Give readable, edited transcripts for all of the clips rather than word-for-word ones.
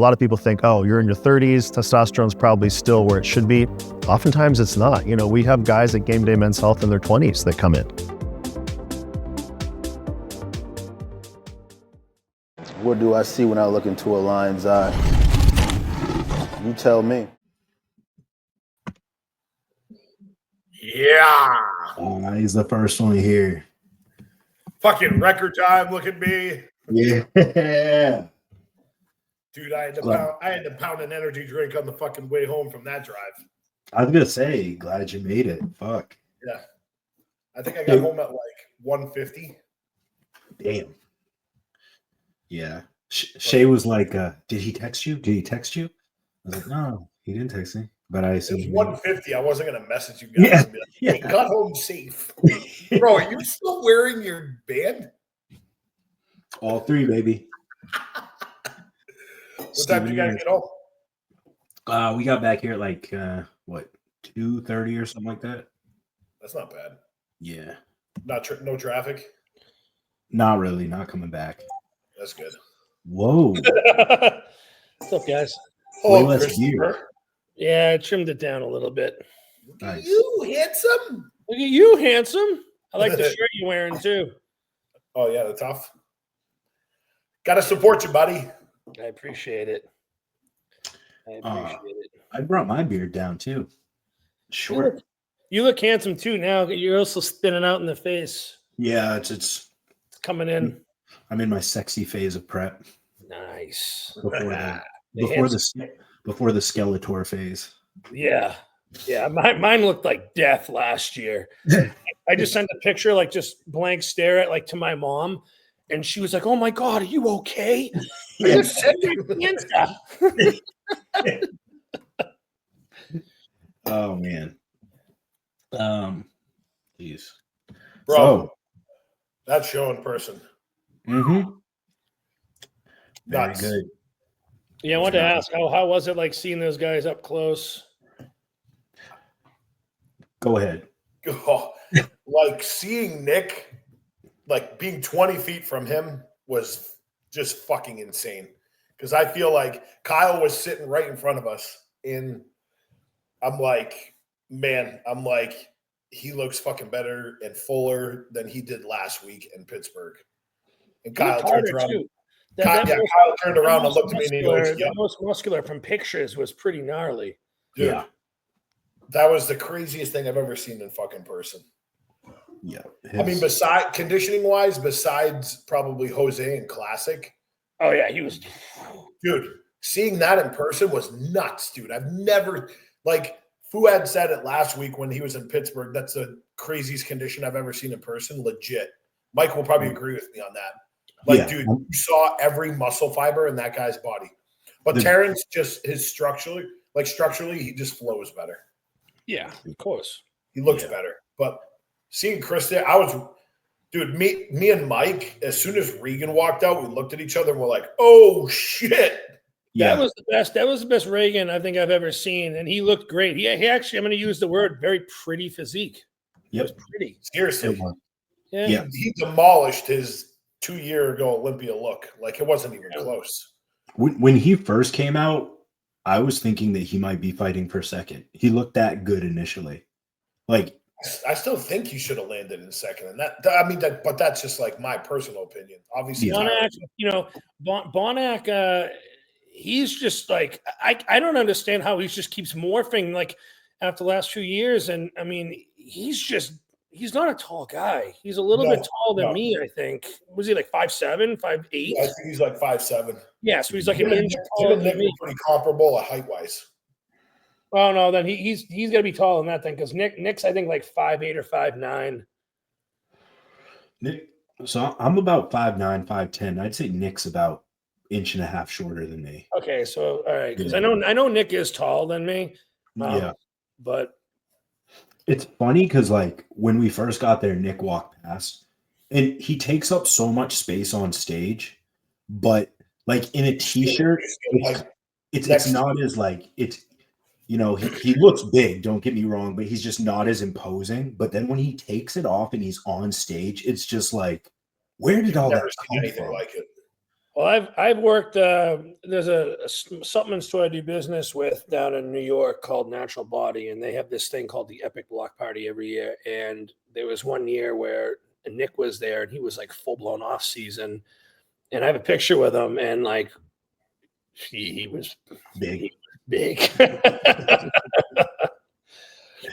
lot of people think, oh, you're in your 30s, testosterone's probably still where it should be. Oftentimes it's not. You know, we have guys at Game Day Men's Health in their 20s that come in. What do I see when I look into a lion's eye? You tell me. Yeah. He's the first one here. Fucking record time. Look at me. Yeah. Dude, I had to pound an energy drink on the fucking way home from that drive. I was going to say, glad you made it. Fuck. Yeah. I think I got home at like 1:50. Damn. Yeah. Shay was like, did he text you? Did he text you? I was like, no, he didn't text me. But I assume it was 1:50. I wasn't going to message you guys. Yeah. And be like, hey, got home safe. Bro, are you still wearing your band? All three, baby. What time did you guys get home? We got back here at like, 2:30 or something like that? That's not bad. Yeah. No traffic? Not really. Not coming back. That's good. Whoa. What's up, guys? Way less gear. Yeah, I trimmed it down a little bit. Look at you, handsome. Look at you, handsome. I like the shirt you're wearing, too. Oh, yeah, the tough. Got to support you, buddy. I appreciate it. I brought my beard down, too. Short. You look handsome, too, now. You're also spinning out in the face. Yeah, it's coming in. I'm in my sexy phase of prep. Nice. Before the Skeletor phase. Yeah. Yeah. Mine looked like death last year. I just sent a picture, like just blank stare at like to my mom. And she was like, oh my God, are you okay? I just said your hands down. Oh man. Jeez. Bro. That show in person. Mm-hmm. Very good. Yeah, I wanted to ask, how was it like seeing those guys up close? Go ahead. Oh, like seeing Nick, like being 20 feet from him was just fucking insane. Because I feel like Kyle was sitting right in front of us. And I'm like, he looks fucking better and fuller than he did last week in Pittsburgh. And Kyle turned around. Kyle turned around and looked at me and he goes, the most muscular from pictures was pretty gnarly. Dude, yeah. That was the craziest thing I've ever seen in fucking person. Yeah. I mean, conditioning-wise, besides probably Jose and Classic. Oh, yeah, he was. Dude, seeing that in person was nuts, dude. I've never, like, Fuad said it last week when he was in Pittsburgh. That's the craziest condition I've ever seen in person. Legit. Mike will probably agree with me on that. Like, dude, you saw every muscle fiber in that guy's body. But Terrence just structurally, he just flows better. Yeah, of course. He looks better. But seeing Chris there, me and Mike, as soon as Regan walked out, we looked at each other and we're like, oh shit. Yeah. That was the best. That was the best Reagan I think I've ever seen. And he looked great. He actually, I'm going to use the word, very pretty physique. Yep. It was pretty. Seriously. Yeah. He demolished his 2 year ago Olympia look. Like it wasn't even close. When he first came out, I was thinking that he might be fighting for second. He looked that good initially. Like I still think he should have landed in second. And but that's just like my personal opinion. Obviously, Bonac, he's just like I don't understand how he just keeps morphing like after the last few years. And I mean, he's not a tall guy. He's a little bit taller than me, I think. Was he like 5'7", 5'8"? Yeah, I think he's like 5'7". Yeah, so he's like an inch taller than me. Pretty comparable height-wise. Oh, no, then he's got to be taller than that then because Nick's, I think, like 5'8" or 5'9". Nick, so I'm about 5'9", 5'10". I'd say Nick's about 1.5 inches shorter than me. Okay, so, all right, because I know Nick is taller than me. But it's funny because, like, when we first got there, Nick walked past, and he takes up so much space on stage, but, like, in a T-shirt, it's not as, like, it's, you know, he looks big, don't get me wrong, but he's just not as imposing. But then when he takes it off and he's on stage, it's just like, where did all that come from? Like it. Well, I've worked. There's a supplement store I do business with down in New York called Natural Body, and they have this thing called the Epic Block Party every year. And there was one year where Nick was there, and he was like full blown off season. And I have a picture with him, and like he was Big. he was big.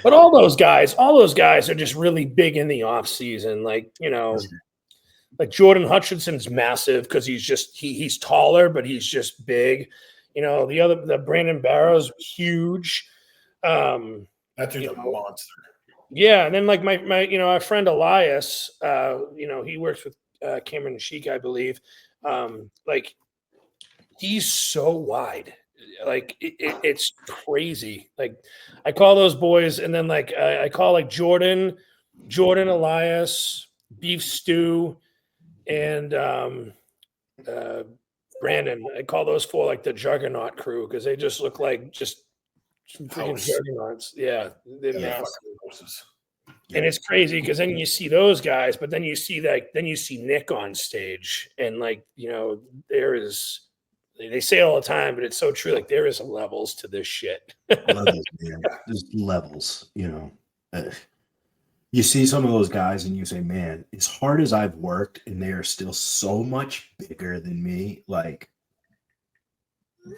But all those guys are just really big in the off season. Like, you know, like Jordan Hutchinson's massive because he's taller, but he's just big. You know, the Brandon Barrow's huge. That dude's a monster. Yeah, and then like my our friend Elias, he works with Cameron Sheik, I believe. Like he's so wide. Like it's crazy. Like I call those boys, and then like I call like Jordan, Elias, Beef Stew, and Brandon. I call those four like the Juggernaut crew because they just look like just freaking juggernauts. Yeah, they're massive. And it's crazy because then you see those guys, but then you see Nick on stage, and like there is. They say it all the time, but it's so true. Like there is levels to this shit. Levels, man. There's levels. You see some of those guys, and you say, "Man, as hard as I've worked, and they are still so much bigger than me. Like,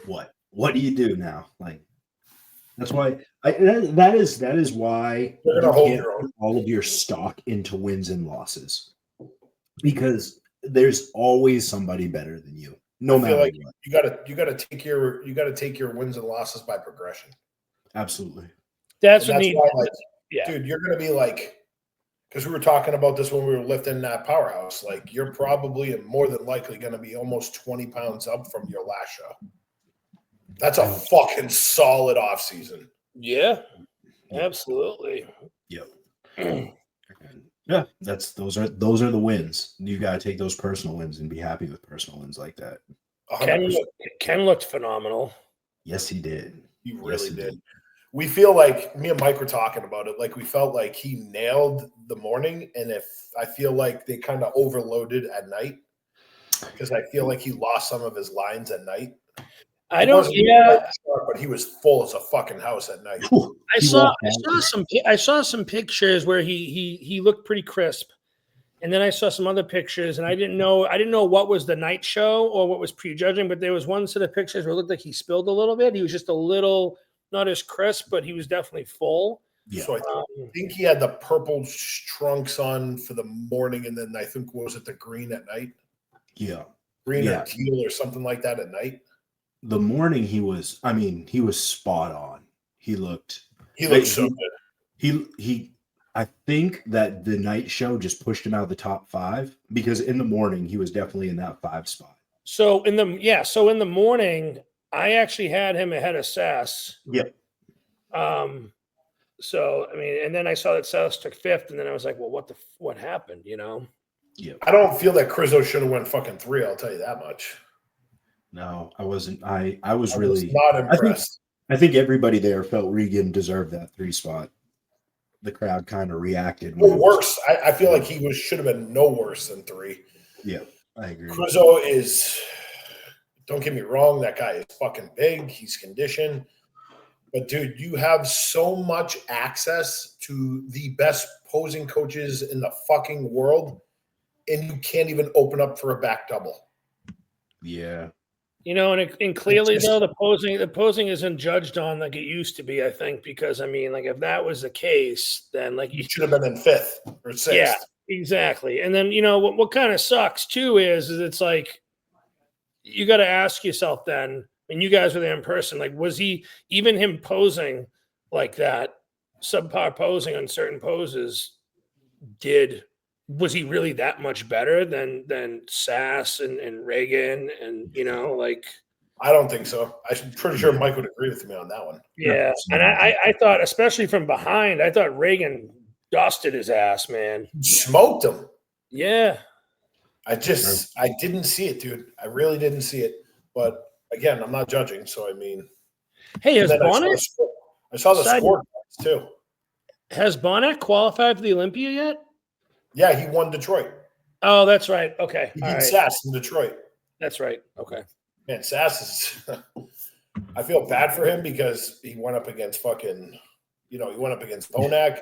what? What do you do now? Like, that's why. That is why you can't put all of your stock into wins and losses, because there's always somebody better than you. No matter like what. You gotta take your wins and losses by progression. Absolutely. That's why, like, dude, you're gonna be like, because we were talking about this when we were lifting that powerhouse. Like, you're probably and more than likely gonna be almost 20 pounds up from your last show. That's a fucking solid off season. Yeah, absolutely. Yep. Yeah, those are the wins. You got to take those personal wins and be happy with personal wins like that. Ken looked phenomenal. Yes, he did. He really did. We feel like me and Mike were talking about it. Like we felt like he nailed the morning, and if I feel like they kind of overloaded at night because I feel like he lost some of his lines at night. I don't. Yeah, but he was full as a fucking house at night. I saw some pictures where he looked pretty crisp, and then I saw some other pictures, and I didn't know what was the night show or what was prejudging, but there was one set of pictures where it looked like he spilled a little bit. He was just a little not as crisp, but he was definitely full. Yeah. So I think he had the purple trunks on for the morning, and then I think was it the green at night? Yeah, green or teal or something like that at night. The morning he was spot on. He looked so good. He I think that the night show just pushed him out of the top 5 because in the morning he was definitely in that 5 spot. So in the morning, I actually had him ahead of Sass. Yep. So I mean, and then I saw that Sass took 5th, and then I was like, well, what happened? Yeah. I don't feel that Crizzo should have went fucking 3. I'll tell you that much. No, I wasn't. I was really not impressed. I think everybody there felt Regan deserved that 3 spot. The crowd kind of reacted. Well, worse. I feel like he should have been no worse than 3. Yeah, I agree. Crizzo is, don't get me wrong, that guy is fucking big. He's conditioned. But, dude, you have so much access to the best posing coaches in the fucking world, and you can't even open up for a back double. Yeah. And clearly though the posing isn't judged on like it used to be, I think, because I mean, like if that was the case, then like you should have been in 5th or 6th. Yeah, exactly. And then what kind of sucks too is it's like you got to ask yourself then, and you guys were there in person, like was he even him posing like that, subpar posing on certain poses, was he really that much better than Sass and Reagan and like? I don't think so. I'm pretty sure Mike would agree with me on that one. Yeah, and I thought, especially from behind, I thought Reagan dusted his ass, man. Smoked him. Yeah. I didn't see it, dude. I really didn't see it. But again, I'm not judging, so I mean. Hey, has Bonnet? I saw the score too. Has Bonnet qualified for the Olympia yet? Yeah, he won Detroit. Oh, that's right. Okay. He beat Sass in Detroit. That's right. Okay. Man, Sass is. I feel bad for him because he went up against fucking, he went up against Bonac.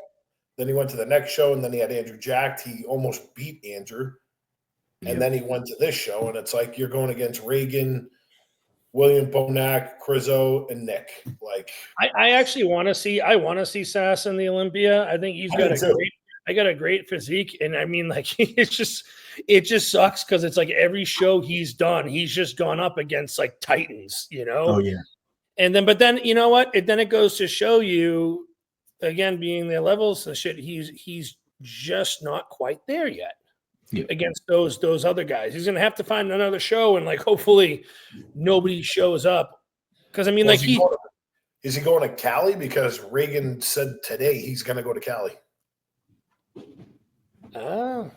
Then he went to the next show, and then he had Andrew jacked. He almost beat Andrew. And then he went to this show, and it's like you're going against Reagan, William Bonac, Crizzo, and Nick. Like, I actually want to see Sass in the Olympia. I think he's got a great physique, and I mean, like, it just sucks because it's like every show he's done, he's just gone up against like titans, Oh yeah. And then, but then you know what? Then it goes to show you, again, being their levels and shit, he's just not quite there yet. Yeah. Against those other guys. He's gonna have to find another show, and like hopefully nobody shows up. Because I mean, well, like is he going to Cali? Because Reagan said today he's gonna go to Cali. I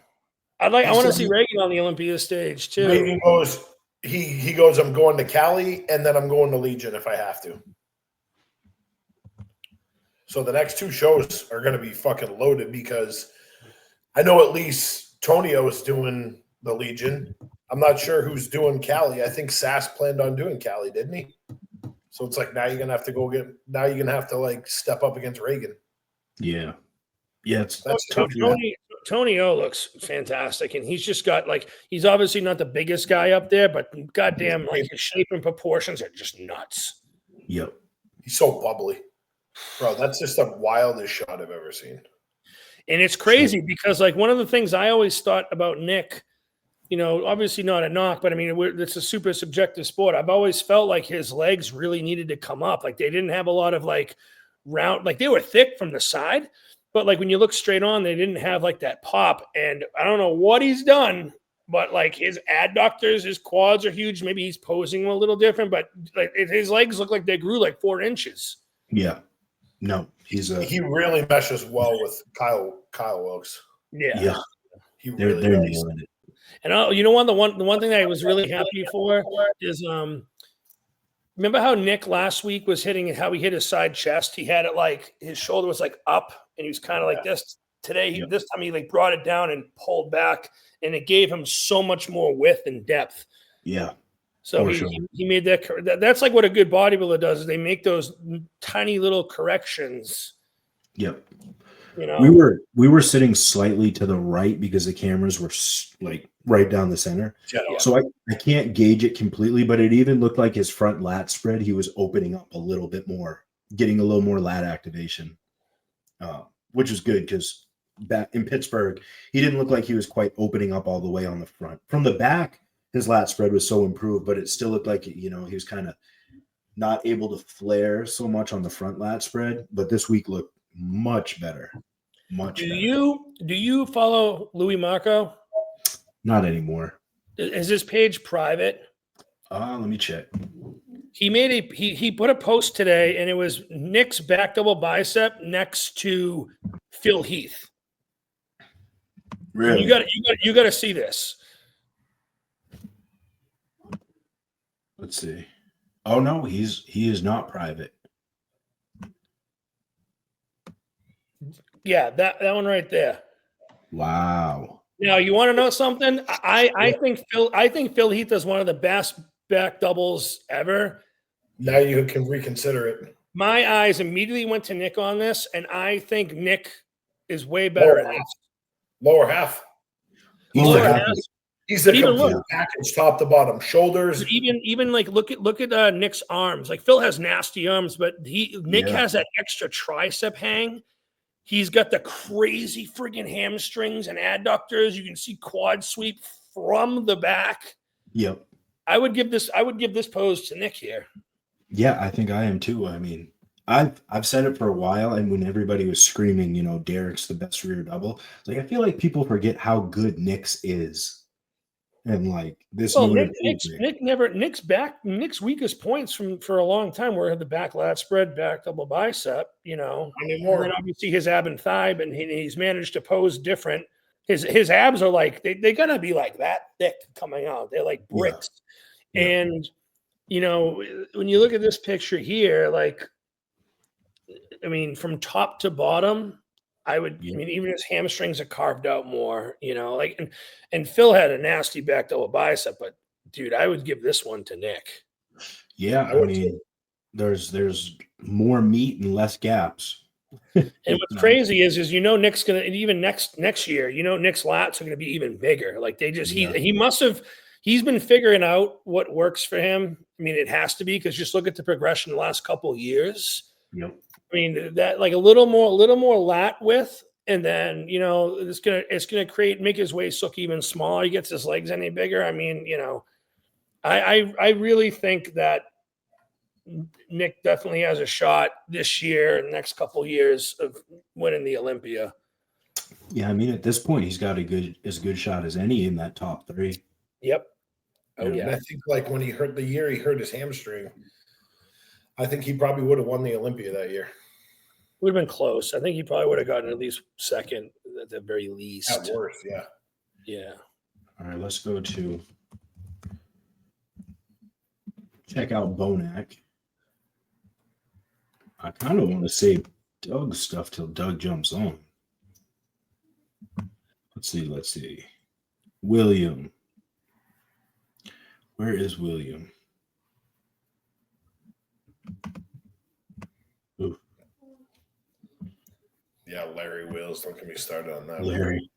want to see Reagan on the Olympia stage too. Reagan goes, he goes, I'm going to Cali, and then I'm going to Legion if I have to. So the next two shows are gonna be fucking loaded because I know at least Tonio is doing the Legion. I'm not sure who's doing Cali. I think Sass planned on doing Cali, didn't he? So it's like now you're gonna have to like step up against Reagan. Yeah. Yeah, That's tough. Tonio looks fantastic, and he's just got like he's obviously not the biggest guy up there, but goddamn, like his shape and proportions are just nuts. Yep. He's so bubbly. Bro, that's just the wildest shot I've ever seen. And it's crazy because, like, one of the things I always thought about Nick, obviously not a knock, but I mean, it's a super subjective sport. I've always felt like his legs really needed to come up. Like, they didn't have a lot of, like, round, like, they were thick from the side, but, like, when you look straight on, they didn't have, like, that pop. And I don't know what he's done, but, like, his adductors, his quads are huge. Maybe he's posing a little different, but, like, his legs look like they grew, like, 4 inches. Yeah. No, he really meshes well with Kyle Wilkes. Yeah. He they're really does. nailing it. And the one thing that I was really happy for is remember how Nick last week was how he hit his side chest? He had it like his shoulder was like up, and he was kind of like this. Today, this time he like brought it down and pulled back, and it gave him so much more width and depth. Yeah. So he made that. That's like what a good bodybuilder does. Is they make those tiny little corrections. Yep. We were sitting slightly to the right because the cameras were like right down the center. Yeah. So I can't gauge it completely, but it even looked like his front lat spread. He was opening up a little bit more, getting a little more lat activation, which was good because back in Pittsburgh, he didn't look like he was quite opening up all the way on the front. From the back, his lat spread was so improved, but it still looked like, he was kind of not able to flare so much on the front lat spread. But this week looked much better. Do you follow Louis Marco? Not anymore. Is his page private? Let me check. He put a post today, and it was Nick's back double bicep next to Phil Heath. Really? You got to see this. Let's see. Oh no, he is not private. Yeah, that one right there. Wow. Now you want to know something? I think Phil Heath is one of the best back doubles ever. Now you can reconsider it. My eyes immediately went to Nick on this, and I think Nick is way better at this. Lower half. He's the complete package, top to bottom, shoulders. Even like look at Nick's arms. Like Phil has nasty arms, but Nick has that extra tricep hang. He's got the crazy friggin' hamstrings and adductors. You can see quad sweep from the back. Yep. I would give this pose to Nick here. Yeah, I think I am too. I mean, I've said it for a while, and when everybody was screaming, Derek's the best rear double, like I feel like people forget how good Nick's is. And like this, Nick's weakest points for a long time were the back lat spread, back double bicep, and then obviously his ab and thigh, and he's managed to pose different. His abs are like they gotta be like that thick coming out. They're like bricks. Yeah. And when you look at this picture here, like I mean, from top to bottom, I mean, even his hamstrings are carved out more, and Phil had a nasty back double bicep, but dude, I would give this one to Nick. Yeah, I mean, there's more meat and less gaps. And what's crazy is Nick's gonna, and even next year, Nick's lats are gonna be even bigger. Like he's been figuring out what works for him. I mean, it has to be, because just look at the progression the last couple of years. Yep. I mean, that like a little more lat width, and then it's gonna make his waist look even smaller. He gets his legs any bigger. I mean, I really think that Nick definitely has a shot this year and next couple of years of winning the Olympia. Yeah, I mean, at this point, he's got as good shot as any in that top 3. Yep. Oh yeah. And I think like when he hurt his hamstring, I think he probably would have won the Olympia that year. Would have been close. I think he probably would have gotten at least second at the very least. At worst, yeah. Yeah. All right, let's go to check out Bonac. I kind of want to save Doug's stuff till Doug jumps on. Let's see. William. Where is William? Ooh. Yeah, Larry Wills. Don't get me started on that. Larry.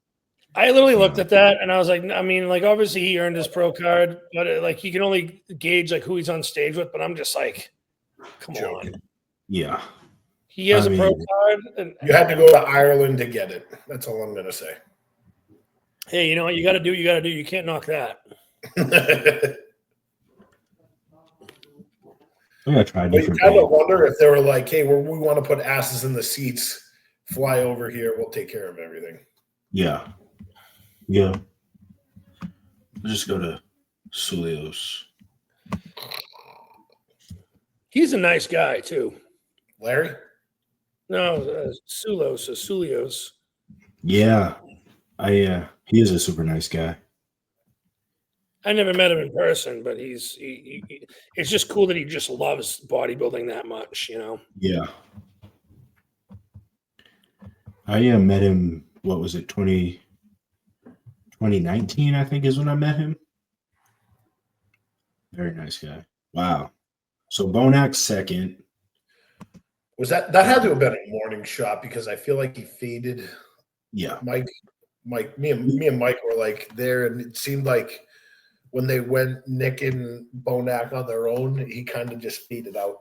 I literally looked at that and I was like, I mean, like obviously he earned his pro card, but like you can only gauge like who he's on stage with. But I'm just like, come on. Yeah. He has a pro card. And you had to go to Ireland to get it. That's all I'm going to say. Hey, you know what you got to do? You can't knock that. I'm going to try different. You kind of wonder if they were like, hey, we want to put asses in the seats. Fly over here. We'll take care of everything. Yeah. Yeah. Let's just go to Sulios. He's a nice guy too. Larry? No, Sulios. Yeah. He is a super nice guy. I never met him in person, but it's just cool that he just loves bodybuilding that much, Yeah. I met him, what was it, 2019, I think is when I met him. Very nice guy. Wow. So Bonac's second. Was that had to have been a morning shot, because I feel like he faded. Yeah. Mike, me and Mike were like there, and it seemed like when they went Nick and Bonac on their own, he kind of just faded out.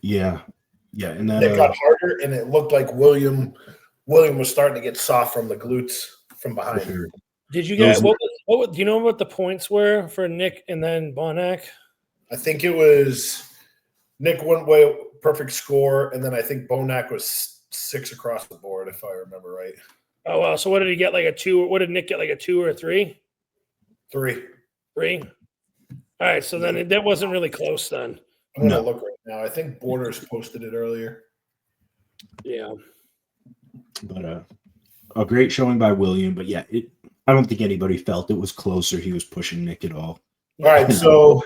Yeah. Yeah. And then Nick got harder, and it looked like William was starting to get soft from the glutes from behind. Sure. Did you get do you know what the points were for Nick and then Bonac? I think it was Nick went way perfect score, and then I think Bonac was 6 across the board, if I remember right. Oh wow! So what did he get? Like a 2? What did Nick get? Like a 2 or a 3? 3. 3. All right. So then that wasn't really close then. I'm gonna look right now. I think Borders posted it earlier. Yeah. But a great showing by William. But yeah, I don't think anybody felt it was closer. He was pushing Nick at all. All right. So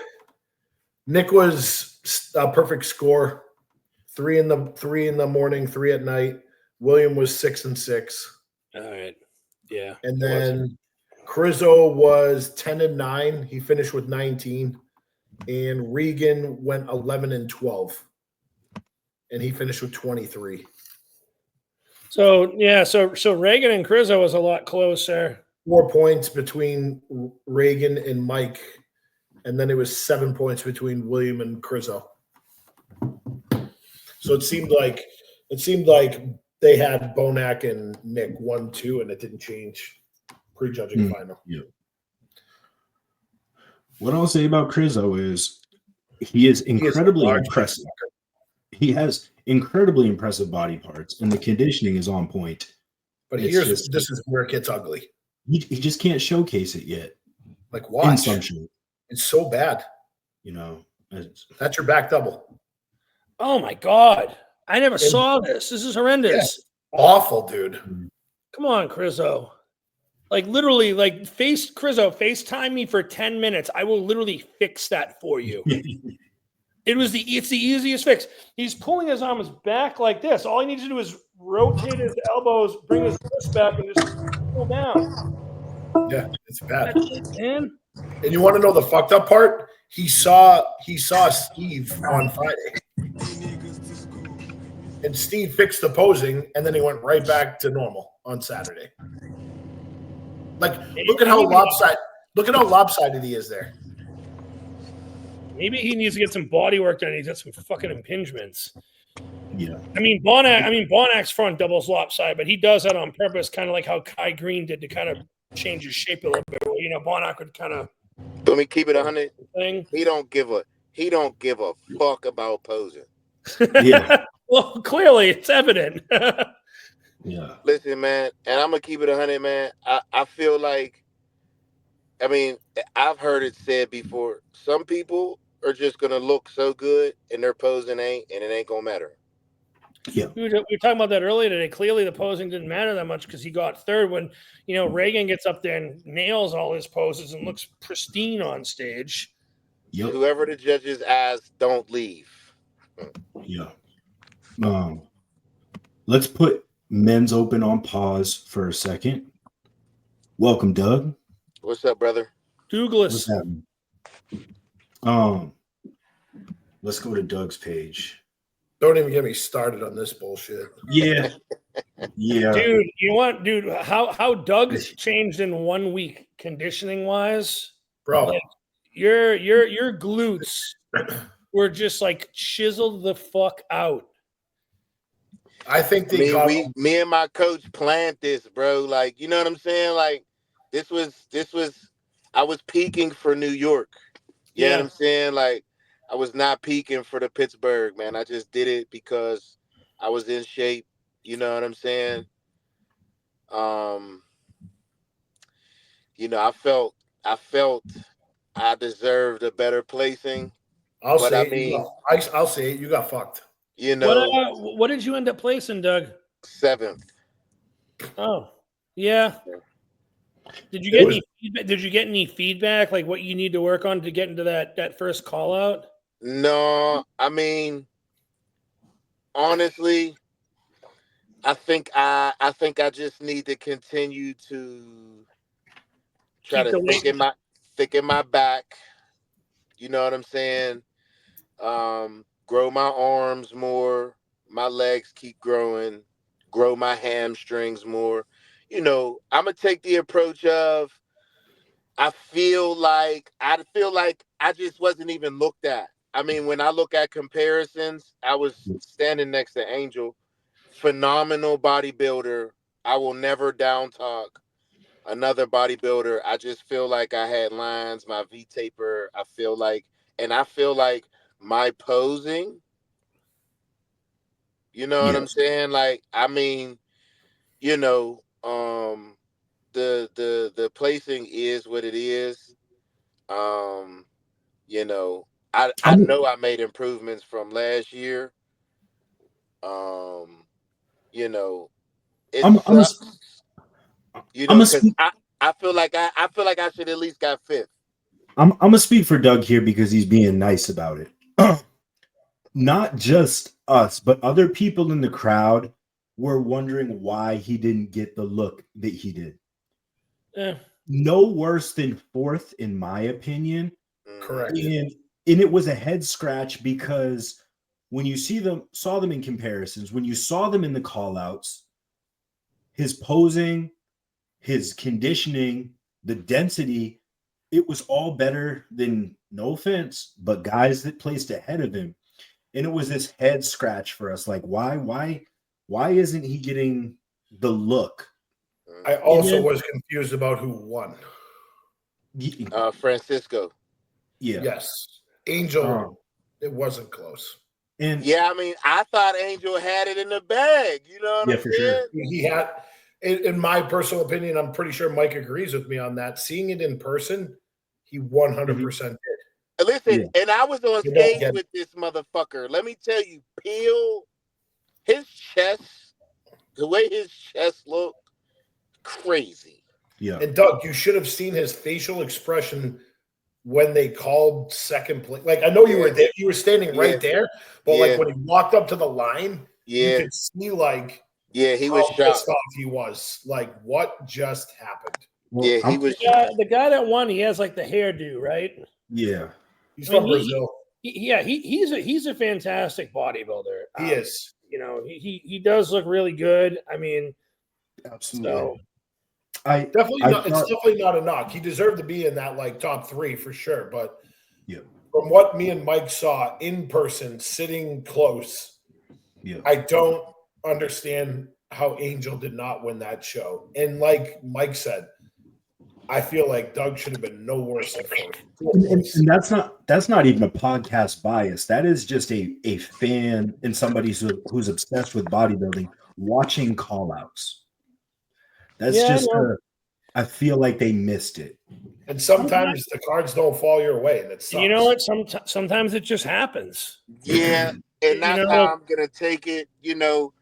Nick was a perfect score. 3 in the morning, 3 at night. William was 6 and 6. All right. Yeah. And then Crizzo was 10 and 9. He finished with 19. And Regan went 11 and 12. And he finished with 23. So yeah, so Reagan and Crizzo was a lot closer. 4 points between Reagan and Mike. And then it was 7 points between William and Crizzo. So it seemed like they had Bonac and Nick 1-2, and it didn't change prejudging final. Yeah. What I'll say about Crizzo is he is incredibly impressive. He has incredibly impressive body parts, and the conditioning is on point. But this is where it gets ugly. He just can't showcase it yet. Like, watch. It's so bad. That's your back double. Oh my God. I never saw this. This is horrendous. Yeah. Awful, dude. Come on, Crizzo. Like literally, like FaceTime me for 10 minutes. I will literally fix that for you. It's the easiest fix. He's pulling his arms back like this. All he needs to do is rotate his elbows, bring his wrist back, and just pull down. Yeah, it's bad. Man. And you want to know the fucked up part? He saw Steve on Friday. And Steve fixed the posing, and then he went right back to normal on Saturday. Like, look at how lopsided he is there. Maybe he needs to get some body work done. He's got some fucking impingements. Yeah. I mean, Bonak's front doubles lopsided, but he does that on purpose, kind of like how Kai Green did to kind of change his shape a little bit. You know, Bonak would kind of. Let me keep it 100. Thing. He don't give a fuck about posing. Yeah. Well, clearly it's evident. Yeah. Listen, man, and I'm gonna keep it 100, man. I feel like, I mean, I've heard it said before. Some people are just gonna look so good, and their posing ain't, and it ain't gonna matter. Yeah. We were talking about that earlier today. Clearly, the posing didn't matter that much because he got third. When Reagan gets up there and nails all his poses and looks pristine on stage. Yep. Whoever the judges ask, don't leave. Yeah. Let's put Men's Open on pause for a second. Welcome, Doug. What's up, brother? Douglas. What's happening? Let's go to Doug's page. Don't even get me started on this bullshit. Yeah. Yeah. Dude, you know what, dude? How Doug changed in 1 week, conditioning wise, Bro. Like, your glutes were just like chiseled the fuck out. I think me and my coach planned this, bro. Like, you know what I'm saying? Like, this was I was peaking for New York. You know what I'm saying? Like, I was not peaking for the Pittsburgh, man. I just did it because I was in shape. You know what I'm saying? I felt I deserved a better placing. I'll say it. You got fucked. You know, what did you end up placing, Doug? 7th. Oh, yeah. Did you get any feedback? Did you get any feedback, like what you need to work on to get into that first call out? No, I mean, honestly, I think I just need to continue to try to thicken my back. You know what I'm saying? Grow my arms more, my legs keep growing, grow my hamstrings more. You know, I'm gonna take the approach of I feel like I just wasn't even looked at. I mean, when I look at comparisons, I was standing next to Angel, phenomenal bodybuilder. I will never down talk another bodybuilder. I just feel like I had lines, my V-taper. I feel like my posing, you know what I'm saying? Like, I mean, you know, the placing is what it is. You know, I know I made improvements from last year. You know, it sucks. You know, because I feel like I should at least got 5th. I'm gonna speak for Doug here because he's being nice about it. Not just us, but other people in the crowd were wondering why he didn't get the look that he did. No worse than 4th, in my opinion. Correct. And it was a head scratch because when you saw them in comparisons, when you saw them in the call-outs, his posing, his conditioning, the density, it was all better than, no offense, but guys that placed ahead of him. And it was this head scratch for us. Like, why isn't he getting the look? I also was confused about who won. Francisco. Yeah. Yes. Angel, it wasn't close. And yeah, I mean, I thought Angel had it in the bag. You know what I'm for saying? sure. He had, in my personal opinion, I'm pretty sure Mike agrees with me on that. Seeing it in person, he 100% did. Listen, and I was on stage with this motherfucker. Let me tell you, Peel, his chest, the way his chest looked, crazy. Yeah. And Doug, you should have seen his facial expression when they called second place. Like, I know you were there, you were standing right there, but like when he walked up to the line, you could see like he was shocked. He was like, what just happened? Well, Yeah, he was. The guy that won, he has like the hairdo, right? Yeah. He's from Brazil. He's a fantastic bodybuilder. He is. You know, he does look really good. I mean, Absolutely. so It's definitely not a knock. He deserved to be in that like top 3 for sure. But yeah, from what me and Mike saw in person, sitting close, yeah, I don't understand how Angel did not win that show. And like Mike said, I feel like Doug should have been no worse than fourth. and that's not even a podcast bias. That is just a fan and somebody who's obsessed with bodybuilding watching call outs. That's I feel like they missed it. And sometimes the cards don't fall your way, and it sucks. You know what? Sometimes it just happens. Yeah, and that's how I'm gonna take it. You know,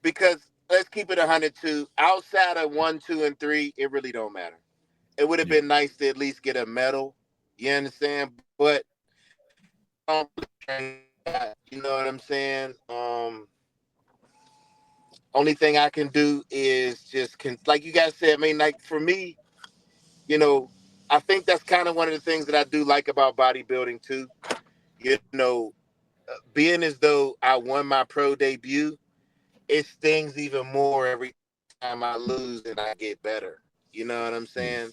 because let's keep it 102. Outside of 1, 2, and 3, it really don't matter. It would have been nice to at least get a medal. You understand? But you know what I'm saying? Only thing I can do is just like you guys said. I mean, like for me, you know, I think that's kind of one of the things that I do like about bodybuilding too. You know, being as though I won my pro debut, it stings even more every time I lose and I get better. You know what I'm saying?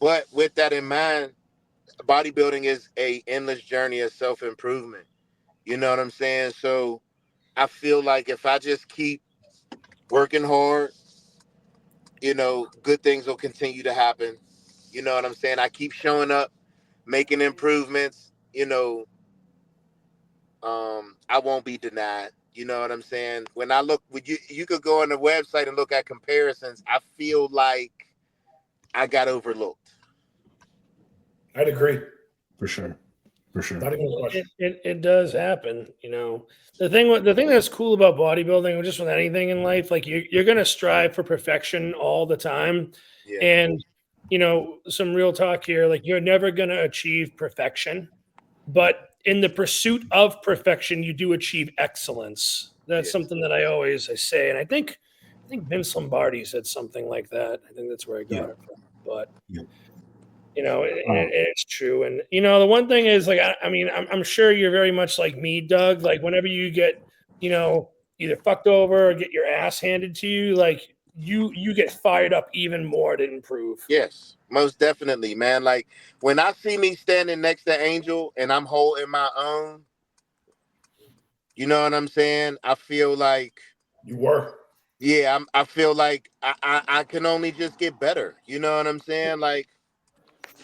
But with that in mind, bodybuilding is a endless journey of self-improvement. You know what I'm saying? So I feel like if I just keep working hard, you know, good things will continue to happen. You know what I'm saying? I keep showing up, making improvements, you know, I won't be denied. You know what I'm saying? When I look, you could go on the website and look at comparisons. I feel like I got overlooked. I'd agree. For sure. Not even a question. It does happen. You know, the thing that's cool about bodybuilding, or just with anything in life, like you're going to strive for perfection all the time. Yeah. And, you know, some real talk here, like you're never going to achieve perfection, but in the pursuit of perfection, you do achieve excellence. That's something that I say. And I think Vince Lombardi said something like that. I think that's where I got it from. But you know, it's true. And you know, the one thing is, like, I mean, I'm sure you're very much like me, Doug. Like, whenever you get, you know, either fucked over or get your ass handed to you, like you get fired up even more to improve. Yes, most definitely, man. Like when I see me standing next to Angel and I'm holding my own, you know what I'm saying? I feel like you were. Yeah, I feel like I can only just get better. You know what I'm saying? Like,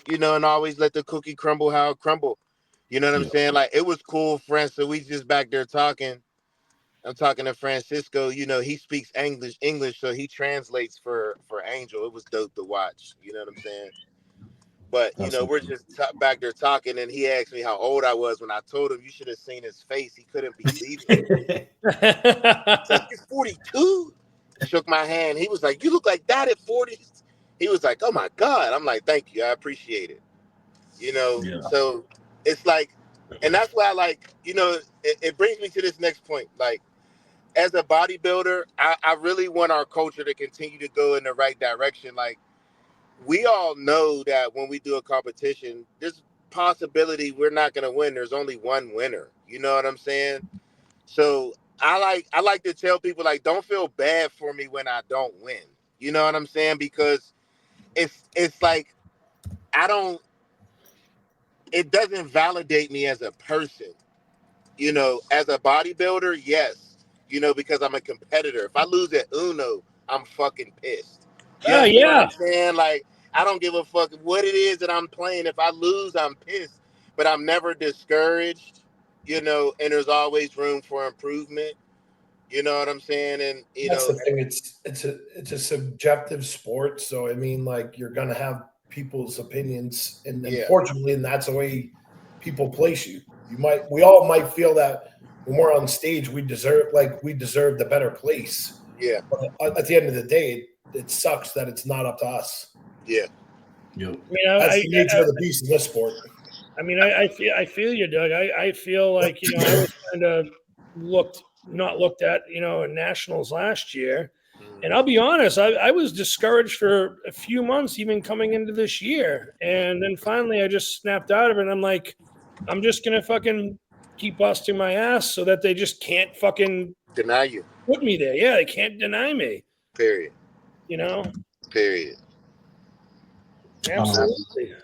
you know, and always let the cookie crumble how it crumble. You know what I'm saying? Like, it was cool, friends. So we just back there talking. I'm talking to Francisco. You know, he speaks English, so he translates for Angel. It was dope to watch. You know what I'm saying? But you know, we're just back there talking, and he asked me how old I was. When I told him, you should have seen his face. He couldn't believe it. It's like, you're 42. Shook my hand. He was like, you look like that at 40. He was like, oh my God. I'm like, thank you. I appreciate it. You know, so it's like, and that's why I like, you know, it brings me to this next point. Like, as a bodybuilder, I really want our culture to continue to go in the right direction. Like, we all know that when we do a competition, there's possibility we're not going to win. There's only one winner. You know what I'm saying? So I like to tell people, like, don't feel bad for me when I don't win. You know what I'm saying? Because it's like it doesn't validate me as a person. You know, as a bodybuilder, yes. You know, because I'm a competitor. If I lose at Uno, I'm fucking pissed. You know what I'm saying? Like, I don't give a fuck what it is that I'm playing. If I lose, I'm pissed. But I'm never discouraged. You know, and there's always room for improvement. You know what I'm saying? And that's the thing. It's a subjective sport. So I mean, like, you're gonna have people's opinions, and unfortunately, and that's the way people place you. We all might feel that when we're on stage, we deserve the better place. Yeah. But at the end of the day, it sucks that it's not up to us. Yeah. I mean, that's the nature of the beast in this sport. I mean, I feel you, Doug. I feel like, you know, I was kind of not looked at, you know, in nationals last year. And I'll be honest, I was discouraged for a few months, even coming into this year. And then finally I just snapped out of it. And I'm like, I'm just going to fucking keep busting my ass so that they just can't fucking deny you. Put me there. Yeah, they can't deny me. Period. You know? Period. Absolutely.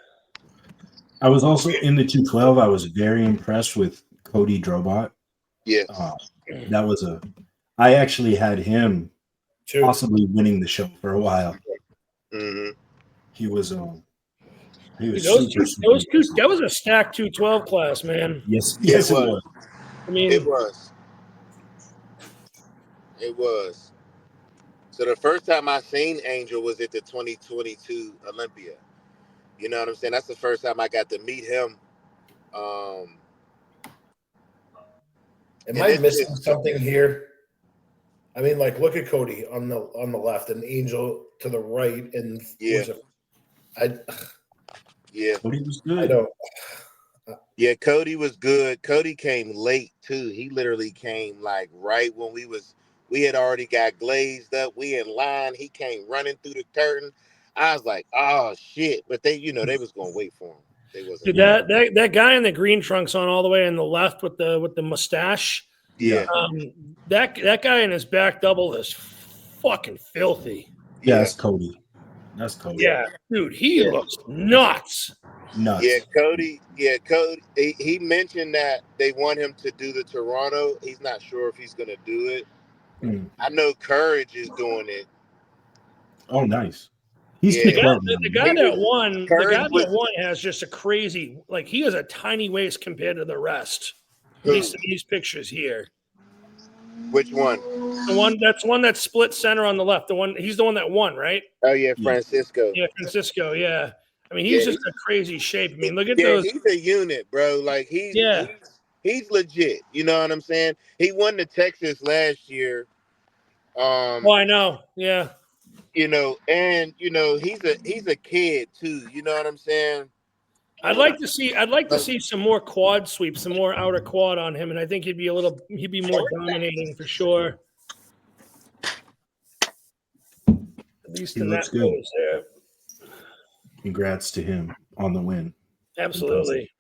I was also in the 212. I was very impressed with Cody Drobot. Yes. That was I actually had him Too. possibly winning the show for a while. Mm-hmm. He was Those super two, that was a stacked 212 class, man. Yes, it was. I mean, it was. It was. So the first time I seen Angel was at the 2022 Olympia. You know what I'm saying? That's the first time I got to meet him. Am I missing something here? I mean, like, look at Cody on the left and Angel to the right, and Cody was good. I don't. Yeah, Cody was good. Cody came late too. He literally came like right when we had already got glazed up. We in line. He came running through the curtain. I was like, oh shit. But they was gonna wait for him. They wasn't. Dude, that guy in the green trunks on all the way on the left with the mustache. Yeah. That guy in his back double is fucking filthy. Yeah, that's Cody. That's Cody. Yeah, dude, he looks nuts. Yeah, Cody. Yeah, Cody. He mentioned that they want him to do the Toronto. He's not sure if he's gonna do it. I know Courage is doing it. Oh, nice. He's the guy that won has just a crazy, like, he has a tiny waist compared to the rest. These pictures here. Which one? The one that split center on the left. He's the one that won, right? Oh yeah, Francisco. Yeah, Francisco. Yeah. I mean, he's just a crazy shape. I mean, look at those. He's a unit, bro. Like he's legit. You know what I'm saying? He won the Texas last year. I know. Yeah. You know, and he's a kid too. You know what I'm saying? I'd like to see some more quad sweeps, some more outer quad on him, and I think he'd be more dominating for sure. At least in that pose there. Congrats to him on the win. Absolutely.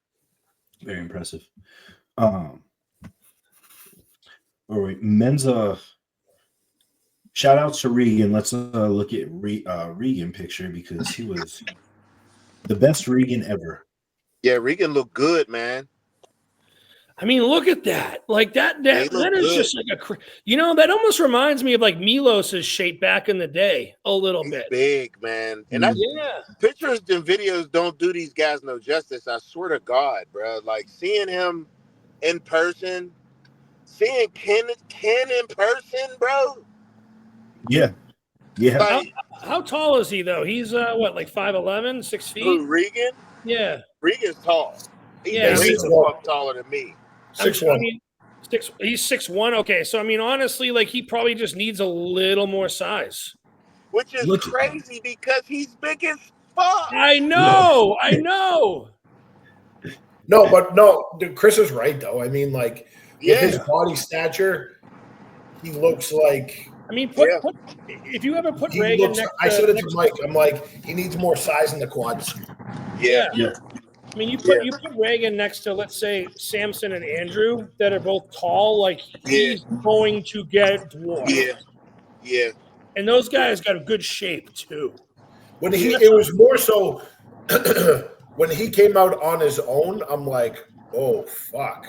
Very impressive. All right, men's shout outs to Regan. Let's look at Regan picture because he was the best Regan ever. Yeah, Regan looked good, man. I mean, look at that. Like that is just like that almost reminds me of like Milos's shape back in the day a little bit. Big, man. And pictures and videos don't do these guys no justice. I swear to God, bro. Like seeing him in person, seeing Ken in person, bro. Yeah. Yeah. Like, how tall is he though? He's like 5'11", 6 feet? Who, Regan? Yeah. Regan's tall. He's taller than me. 6'1". I mean, he's 6'1". Okay, so I mean, honestly, like he probably just needs a little more size. Which is crazy because he's big as fuck. I know. No, Chris is right though. I mean, like with his body stature, he looks like. I mean, if you ever put Reagan next I said it to Mike. I'm like, he needs more size in the quads. Yeah. I mean, you put Reagan next to, let's say, Samson and Andrew that are both tall. Like he's going to get dwarfed. Yeah. And those guys got a good shape too. It was more so when he came out on his own. I'm like, oh fuck.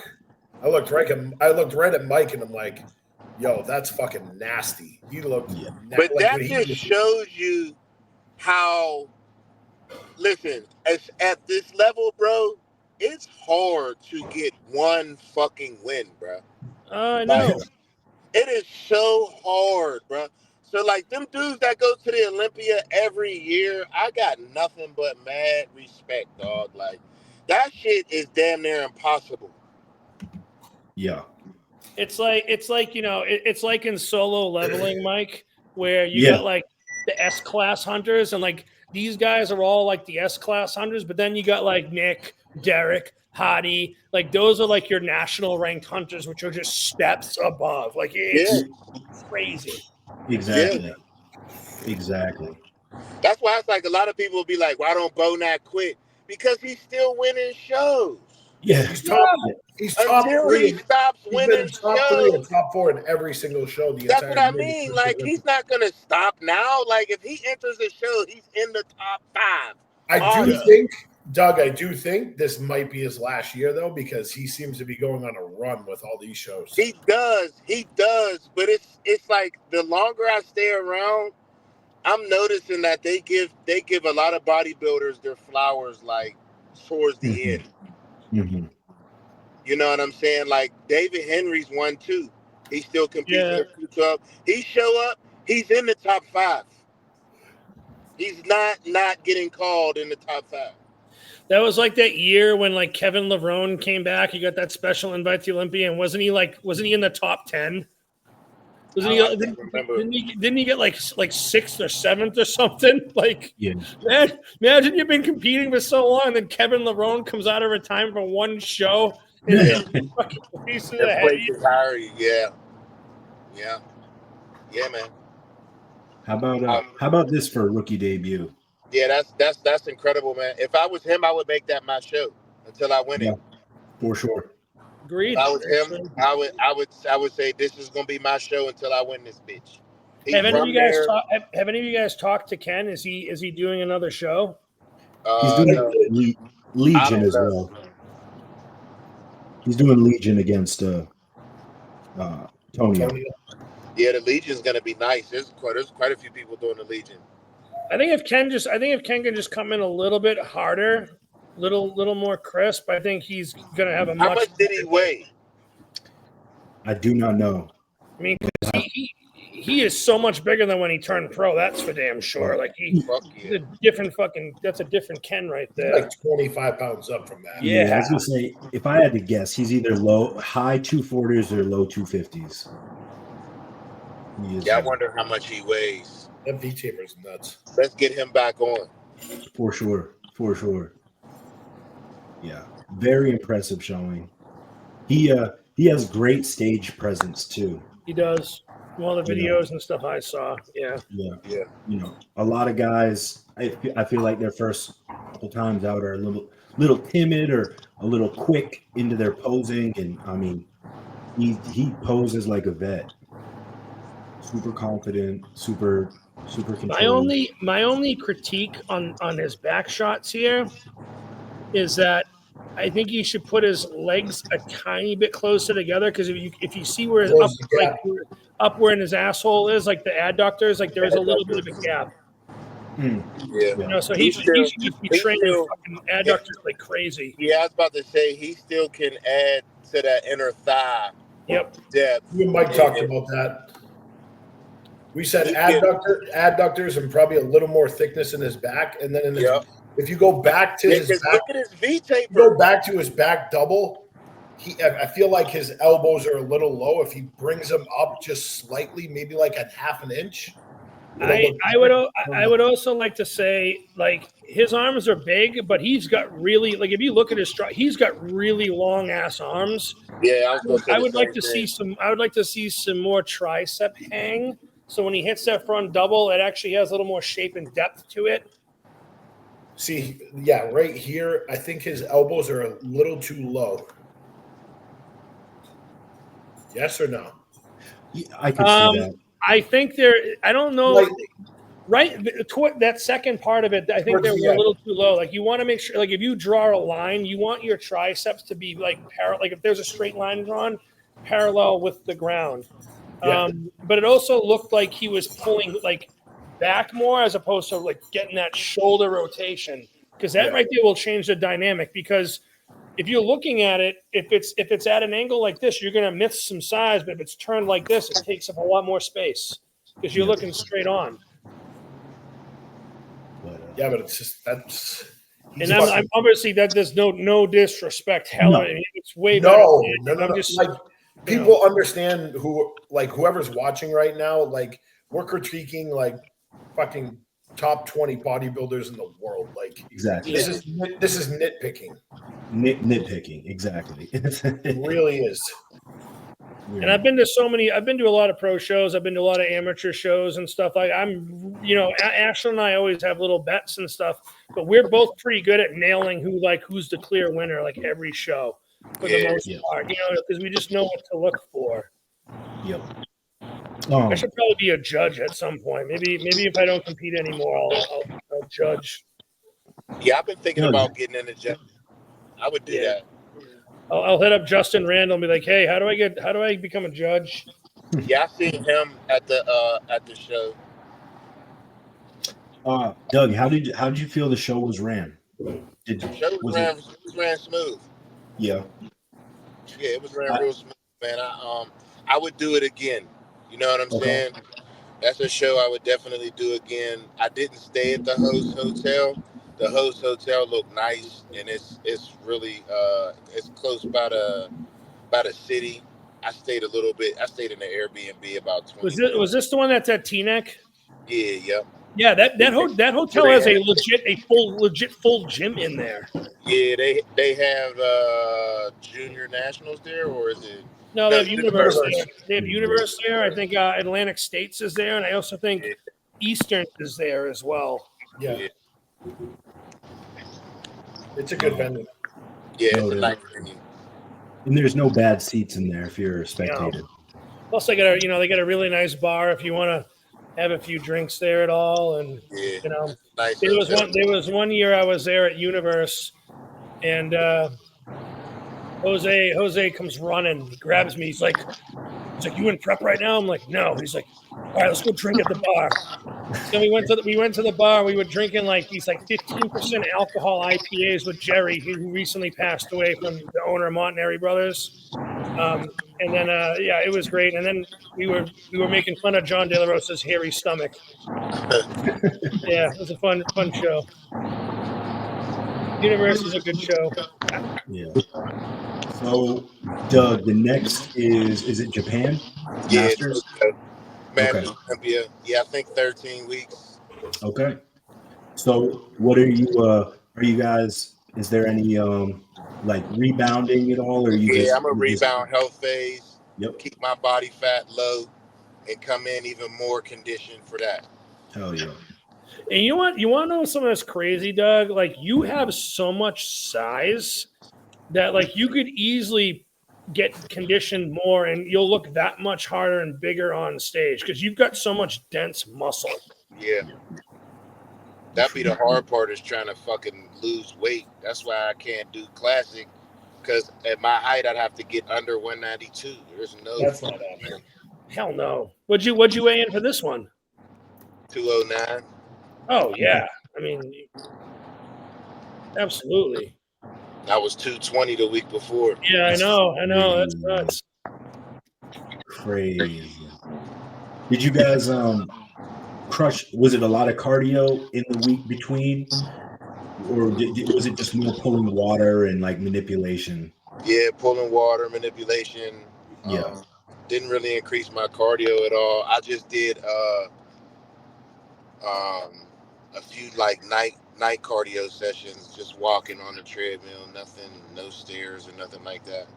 I looked right at Mike and I'm like, yo, that's fucking nasty. He looked. But that just shows you how. Listen, at this level, bro, it's hard to get one fucking win, bro. I know. Like, it is so hard, bro. So, like, them dudes that go to the Olympia every year, I got nothing but mad respect, dog. Like, that shit is damn near impossible. Yeah. It's like it's like in solo leveling, Mike, where you got like the S-class hunters, and like these guys are all like the S-class hunters, but then you got like Nick, Derek, Hadi, like those are like your national ranked hunters, which are just steps above. Like it's crazy. Exactly. Exactly. That's why it's like a lot of people will be like, why don't Bo not quit? Because he's still winning shows. Yeah. He's top. He's top Until three. he stops He's winning been top 3 and shows. top 4 in every single show. That's what I mean. Like, he's not going to stop now. Like, if he enters the show, he's in the top 5. I do think, Doug, I do think this might be his last year, though, because he seems to be going on a run with all these shows. He does. But it's like the longer I stay around, I'm noticing that they give a lot of bodybuilders their flowers like towards the end. Mm-hmm. You know what I'm saying? Like David Henry's one too. He still competes in the 212. He show up, he's in the top 5. He's not getting called in the top 5. That was like that year when like Kevin Levrone came back. He got that special invite to Olympia, and wasn't he in the top 10? Wasn't he? Didn't he get like 6th or 7th or something? Like, yeah. Man, imagine you've been competing for so long, and then Kevin Levrone comes out of retirement for one show and fucking pieces of head. Yeah, man. How about this for a rookie debut? Yeah, that's incredible, man. If I was him, I would make that my show until I win it. For sure. Agreed. If I was him, I would say this is gonna be my show until I win this bitch. Have any of you guys talked to Ken? Is he doing another show? He's doing Legion as well. He's doing Legion against Tony. Yeah, the Legion's gonna be nice. There's quite a few people doing the Legion. I think if Ken can just come in a little bit harder, little more crisp, I think he's gonna have a much. How much did he weigh? I do not know. I mean, because he is so much bigger than when he turned pro. That's for damn sure. Like he's a different that's a different Ken right there. Like 25 pounds up from that. Yeah, I was gonna say, if I had to guess, he's either high 240s or low 250s. Yeah, I wonder how much he weighs. That V taper's nuts. Let's get him back on. For sure. Yeah, very impressive showing. He has great stage presence too. He does. All the videos and stuff I saw. Yeah. You know, a lot of guys, I feel like their first couple times out are a little timid or a little quick into their posing, and I mean, he poses like a vet. Super confident, super controlled. My only critique on his back shots here is that I think he should put his legs a tiny bit closer together, because if you see where his up where in his asshole is, like the adductors, like there is a little bit of a gap. Yeah. You know, so he should just be training fucking adductors like crazy. Yeah, I was about to say he still can add to that inner thigh. Yep. Depth. You and Mike talked about that. We said adductors and probably a little more thickness in his back, and then if you go back to his back, look at his V taper. Go back to his back double. I feel like his elbows are a little low. If he brings them up just slightly, maybe like a half an inch. I would also like to say, like, his arms are big, but he's got really, like, if you look at his he's got really long ass arms. Yeah, I would like to see some more tricep hang. So when he hits that front double, it actually has a little more shape and depth to it. See, yeah, right here, I think his elbows are a little too low. Yes or no? Yeah, I could see that. I think I don't know. Like, right, that second part of it, I think they're a little too low. Like, you want to make sure, like, if you draw a line, you want your triceps to be like parallel. Like, if there's a straight line drawn, parallel with the ground. Yeah. But it also looked like he was pulling like back more, as opposed to like getting that shoulder rotation, because that right there will change the dynamic. Because if you're looking at it, if it's at an angle like this, you're going to miss some size. But if it's turned like this, it takes up a lot more space because you're looking straight on. Yeah, but it's just And I'm obviously that there's no disrespect. Hell, No. I mean, it's way better. No. I'm just like, people understand whoever's watching right now, like, we're critiquing like fucking top 20 bodybuilders in the world. Like, exactly. This is nitpicking. Nitpicking, exactly. It really is. And I've been to a lot of pro shows. I've been to a lot of amateur shows and stuff. Like Ashley and I always have little bets and stuff, but we're both pretty good at nailing who's the clear winner, like every show for the most part, because we just know what to look for. Yep. I should probably be a judge at some point. Maybe if I don't compete anymore, I'll judge. Yeah, I've been thinking about getting into judge. I would do that. I'll hit up Justin Randall and be like, "Hey, how do I become a judge?" Yeah, I seen him at the show. Doug, how did you feel the show was ran? The show was ran smooth. Yeah. Yeah, it was ran real smooth, man. I would do it again. You know what I'm saying? That's a show I would definitely do again. I didn't stay at the host hotel. The host hotel looked nice, and it's really it's close by the city. I stayed a little bit. I stayed in the Airbnb about 20. Was this the one that's at Teaneck? Yeah, yep. Yeah, that hotel has a legit full gym in there. Yeah, they have junior nationals there, or is it? No, they have Universe there. They have Universe there. I think Atlantic States is there, and I also think Eastern is there as well. Yeah. It's a good venue. Yeah, it's a nice venue. And there's no bad seats in there if you're a spectator. Plus, they got a really nice bar if you want to have a few drinks there at all, and nice. There was one year I was there at Universe, and Jose comes running, he grabs me, he's like, "You in prep right now?" I'm like, "No." He's like, "All right, let's go drink at the bar." So we went to the bar. We were drinking these 15% alcohol IPAs with Jerry, who recently passed away, from the owner of Montanari Brothers. And then it was great. And then we were making fun of John De La Rosa's hairy stomach. Yeah, it was a fun show. Universe is a good show. Yeah. So, Doug, the next is it Japan? Yeah, Masters? Manhood Olympia. Yeah, I think 13 weeks. Okay. So, what are you guys? Is there any rebounding at all, or I'm a rebound health phase. Yep. Keep my body fat low, and come in even more conditioned for that. Hell yeah. And you want to know something that's crazy, Doug? You have so much size that you could easily get conditioned more, and you'll look that much harder and bigger on stage because you've got so much dense muscle. Yeah. That'd be the hard part, is trying to fucking lose weight. That's why I can't do classic, because at my height I'd have to get under 192. There's no. That's not happening. Hell no. What'd you weigh in for this one? 209. Oh yeah. I mean, absolutely. I was 220 the week before. Yeah, I know. That's nuts. Crazy. Did you guys crush? Was it a lot of cardio in the week between, or was it just more pulling water and manipulation? Yeah, pulling water, manipulation. Yeah. Didn't really increase my cardio at all. I just did a few night cardio sessions, just walking on the treadmill, nothing, no stairs or nothing like that.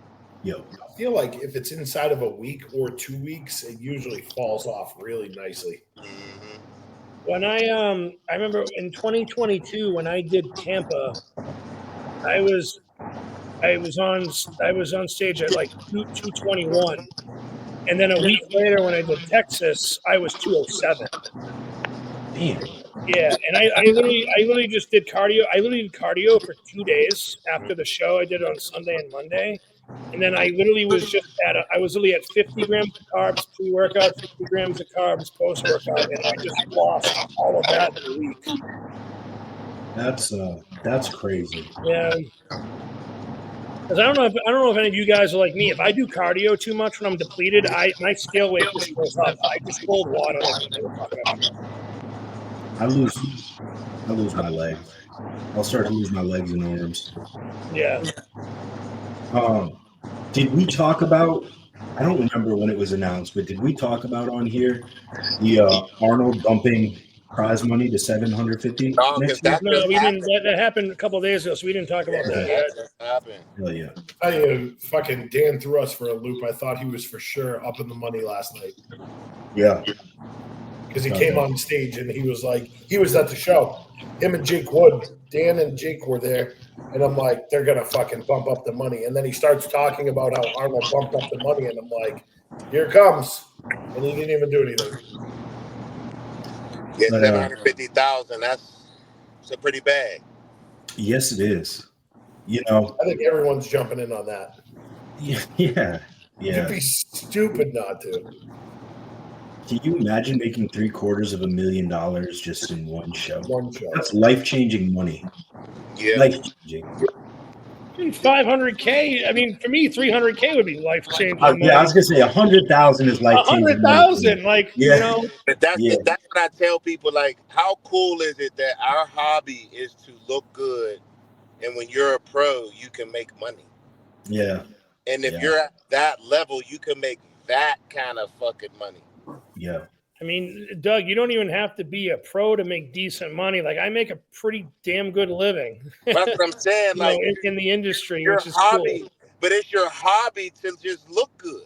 Yep. I feel like if it's inside of a week or 2 weeks, it usually falls off really nicely. Mm-hmm. When I remember in 2022 when I did Tampa, I was on stage at 221, and then a week later when I did Texas, I was 207. Damn. Yeah, and I literally just did cardio. I literally did cardio for 2 days after the show. I did it on Sunday and Monday, and then I literally was just I was literally at 50 grams of carbs pre-workout, 50 grams of carbs post-workout, and I just lost all of that in a week. That's crazy. Yeah. Because I don't know if any of you guys are like me. If I do cardio too much when I'm depleted, my scale weight just goes up. I just cold water. I lose my legs. I'll start to lose my legs and arms. Yeah. Did we talk about? I don't remember when it was announced, but did we talk about on here the Arnold dumping prize money to 750 No, because next year? that No, just we didn't. happened. That happened a couple of days ago, so we didn't talk about that yet. That just happened. Hell yeah. Fucking Dan threw us for a loop. I thought he was for sure up in the money last night Yeah. because he came on stage and he was like, he was at the show. Him and Jake Wood, Dan and Jake were there, and I'm like, they're gonna fucking bump up the money. And then he starts talking about how Arnold bumped up the money, and I'm like, here it comes, and he didn't even do anything. Yeah, But, 750,000. That's a pretty bag. Yes, it is. You know, I think everyone's jumping in on that. yeah. You'd be stupid not to. Can you imagine making $750,000 just in one show? One show. That's life-changing money. Yeah. Life-changing. 500K. I mean, for me, 300K would be life changing. Yeah, I was gonna say 100,000 is life-changing. 100,000, like Yeah. you know. But that's what I tell people. Like, how cool is it that our hobby is to look good, and when you're a pro, you can make money. Yeah. And if you're at that level, you can make that kind of fucking money. Yeah. I mean, Doug, you don't even have to be a pro to make decent money. Like I make a pretty damn good living. That's what I'm saying. You like know, in the industry, your which is hobby, cool. but it's your hobby to just look good.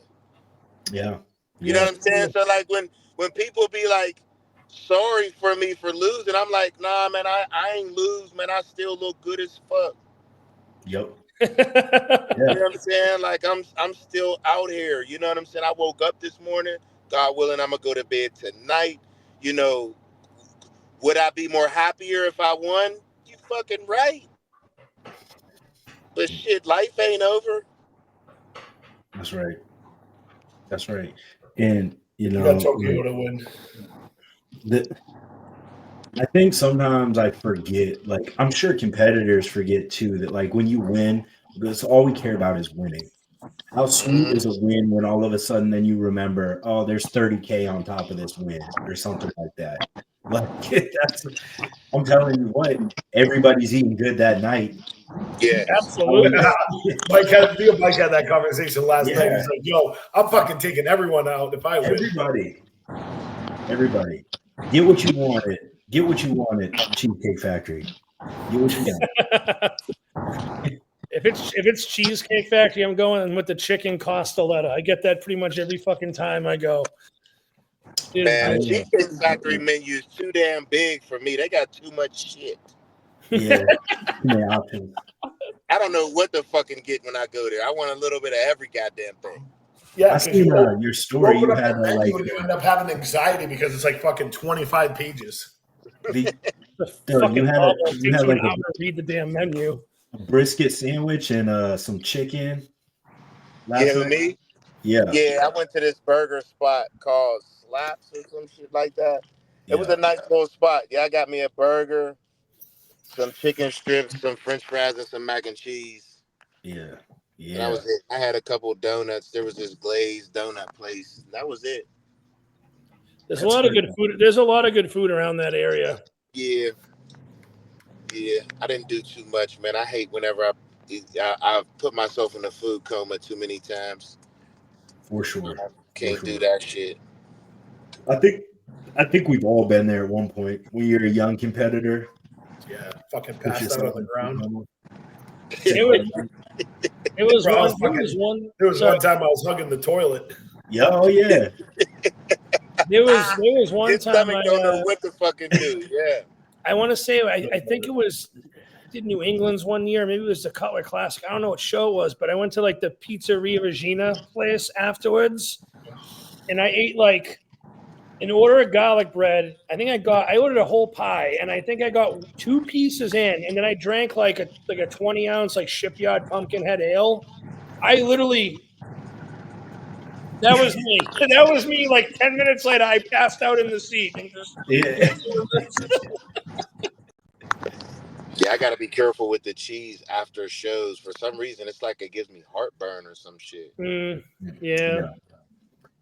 Yeah. You know what I'm saying? So like when people be like sorry for me for losing, I'm like, nah, man, I ain't lose, man. I still look good as fuck. Yep. You know what I'm saying? Like I'm still out here. You know what I'm saying? I woke up this morning, God willing, I'm gonna go to bed tonight. You know, would I be more happier if I won? You fucking right. But shit, life ain't over. That's right. That's right. And you know, got Tokyo to win. I think sometimes I forget, like I'm sure competitors forget too, that like when you win, that's all we care about is winning. How sweet is a win when all of a sudden then you remember, oh, there's 30K on top of this win or something like that. Like I'm telling you what, everybody's eating good that night. Yeah, absolutely. Mike had that conversation last night. He's like, yo, I'm fucking taking everyone out if I win. Everybody. Get what you wanted. Get what you wanted, Cheesecake Factory. Get what you got. If it's Cheesecake Factory, I'm going with the chicken costaletta. I get that pretty much every fucking time I go. Man, Cheesecake Factory menu is too damn big for me. They got too much shit. Yeah. I don't know what to fucking get when I go there. I want a little bit of every goddamn thing. Yeah, I seen your story. You had like you end up having anxiety because it's like fucking 25 pages. You had like read the damn menu. A brisket sandwich and some chicken. Me? Yeah, I went to this burger spot called Slaps or some shit like that. It was a nice little spot. Yeah, I got me a burger, some chicken strips, some French fries, and some mac and cheese. Yeah. And that was it. I had a couple of donuts. There was this glazed donut place. That was it. There's a lot of good food. There's a lot of good food around that area. Yeah. I didn't do too much, man. I hate whenever I've put myself in a food coma too many times. For sure. I can't do that shit. I think we've all been there at one point when you're a young competitor. Yeah, fucking passed out on the ground. There was one time I was hugging the toilet. Yeah, oh yeah. There was one time I don't know what to fucking do. Yeah. I want to say I think it was New England's one year. Maybe it was the Cutler Classic. I don't know what show it was, but I went to like the Pizzeria Regina place afterwards, and I ate like an order of garlic bread. I ordered a whole pie, and I think I got 2 pieces in, and then I drank like a 20-ounce like Shipyard Pumpkinhead Ale. I literally. That was me. That was me. Like 10 minutes later, I passed out in the seat. And just... Yeah, I got to be careful with the cheese after shows. For some reason, it's like it gives me heartburn or some shit. Yeah.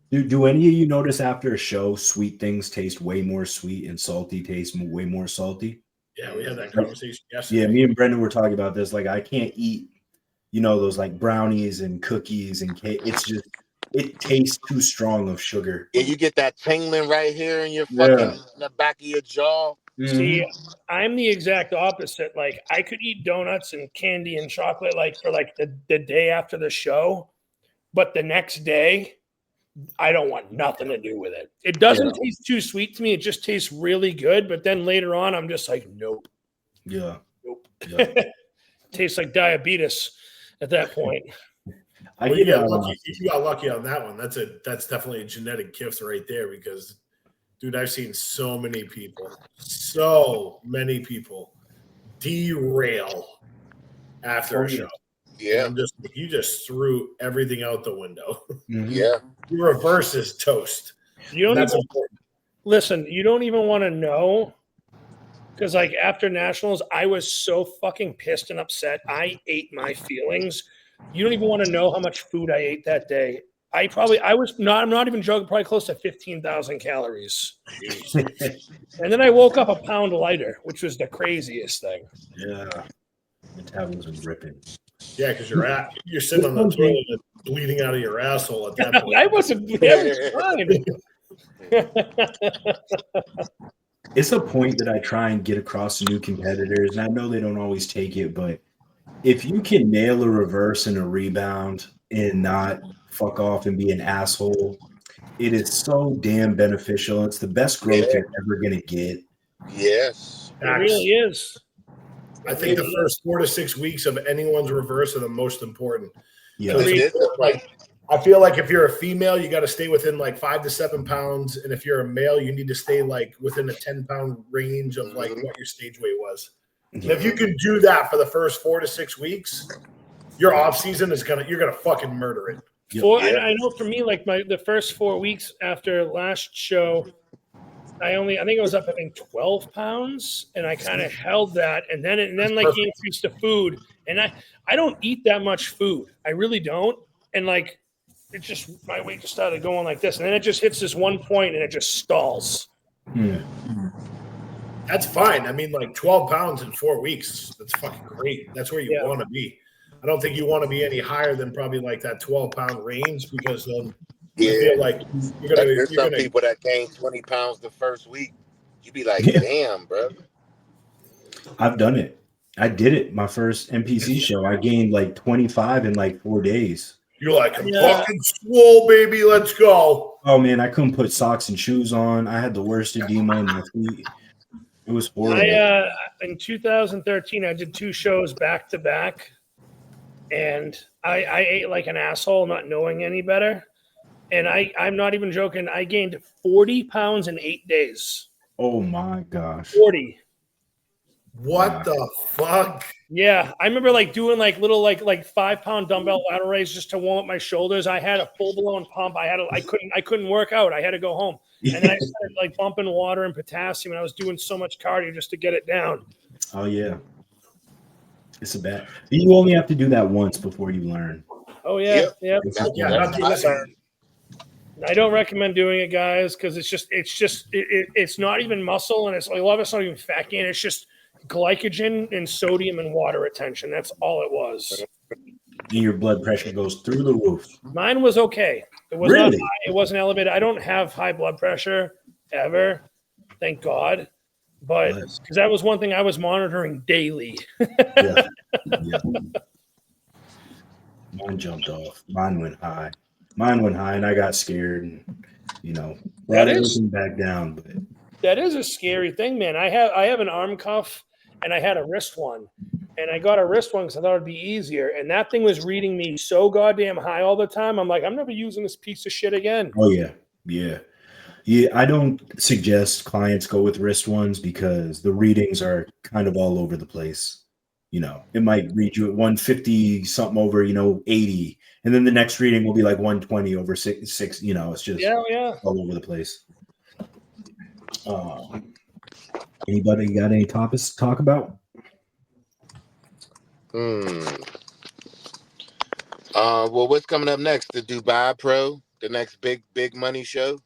Do any of you notice after a show, sweet things taste way more sweet and salty taste way more salty? Yeah, we had that conversation yesterday. Yeah, me and Brendan were talking about this. Like, I can't eat, those like brownies and cookies and cake. It's just it tastes too strong of sugar. Yeah, you get that tingling right here in your Yeah. fucking in the back of your jaw. See, I'm the exact opposite. Like I could eat donuts and candy and chocolate like for like the day after the show, but the next day I don't want nothing to do with it. It doesn't taste too sweet to me. It just tastes really good. But then later on, I'm just like, nope. Yeah. Nope. Yeah. Tastes like diabetes at that point. Well, you got lucky. You got lucky on that one. That's definitely a genetic gift right there because, dude, I've seen so many people derail after a show. Yeah. And you just threw everything out the window. Yeah. Your reverse is toast. That's important. Listen, you don't even want to know because, like, after nationals, I was so fucking pissed and upset. I ate my feelings. You don't even want to know how much food I ate that day. I'm not even joking, probably close to 15,000 calories. And then I woke up a pound lighter, which was the craziest thing. Yeah. Metabolism ripping. Yeah, because you're sitting on the toilet and bleeding out of your asshole at that point. I was fine. It's a point that I try and get across to new competitors, and I know they don't always take it, but if you can nail a reverse and a rebound and not fuck off and be an asshole, it is so damn beneficial. It's the best growth you're ever going to get. Yes. It really is. I think the first 4 to 6 weeks of anyone's reverse are the most important. Yeah. I feel like if you're a female, you got to stay within like 5 to 7 pounds. And if you're a male, you need to stay like within a 10-pound range of like what your stage weight was. And if you can do that for the first 4 to 6 weeks, your off season you're gonna fucking murder it. I know for me, like the first 4 weeks after last show, I think I was up 12 pounds, and I kind of held that, and then like he increased the food, and I don't eat that much food, I really don't, and like it just my weight just started going like this, and then it just hits this one point and it just stalls. That's fine. I mean, like 12 pounds in 4 weeks. That's fucking great. That's where you want to be. I don't think you want to be any higher than probably like that 12-pound range because then you feel like There's some people that gain 20 pounds the first week. You be like, damn, bro. I've done it. I did it my first NPC show. I gained like 25 in like 4 days. You're like, I'm fucking swole, baby. Let's go. Oh, man, I couldn't put socks and shoes on. I had the worst edema in my feet. It was horrible. In 2013, I did 2 shows back to back, and I ate like an asshole, not knowing any better. And I'm not even joking. I gained 40 pounds in 8 days. Oh my gosh. 40. What the fuck? Yeah, I remember like doing like little like 5-pound dumbbell lateral raises just to warm up my shoulders. I had a full blown pump. I couldn't work out. I had to go home. And then I started like bumping water and potassium, and I was doing so much cardio just to get it down. Oh yeah, it's a bad. You only have to do that once before you learn. Oh yeah, yeah. Listen. I don't recommend doing it, guys, because it's not even muscle, and it's like a lot of it's not even fat gain. It's just glycogen and sodium and water retention. That's all it was. And your blood pressure goes through the roof. Mine was okay. It was not high. It wasn't elevated. I don't have high blood pressure ever, thank God. But because that was one thing I was monitoring daily. Yeah. Mine jumped off. Mine went high, and I got scared, and brought everything back down. But that is a scary thing, man. I have an arm cuff, and I had a wrist one. And I got a wrist one because I thought it'd be easier. And that thing was reading me so goddamn high all the time. I'm like, I'm never using this piece of shit again. Oh, yeah. I don't suggest clients go with wrist ones because the readings are kind of all over the place. It might read you at 150 something over, 80. And then the next reading will be like 120 over 6. It's just all over the place. Anybody got any topics to talk about? Well, what's coming up next? The Dubai Pro, the next big money show.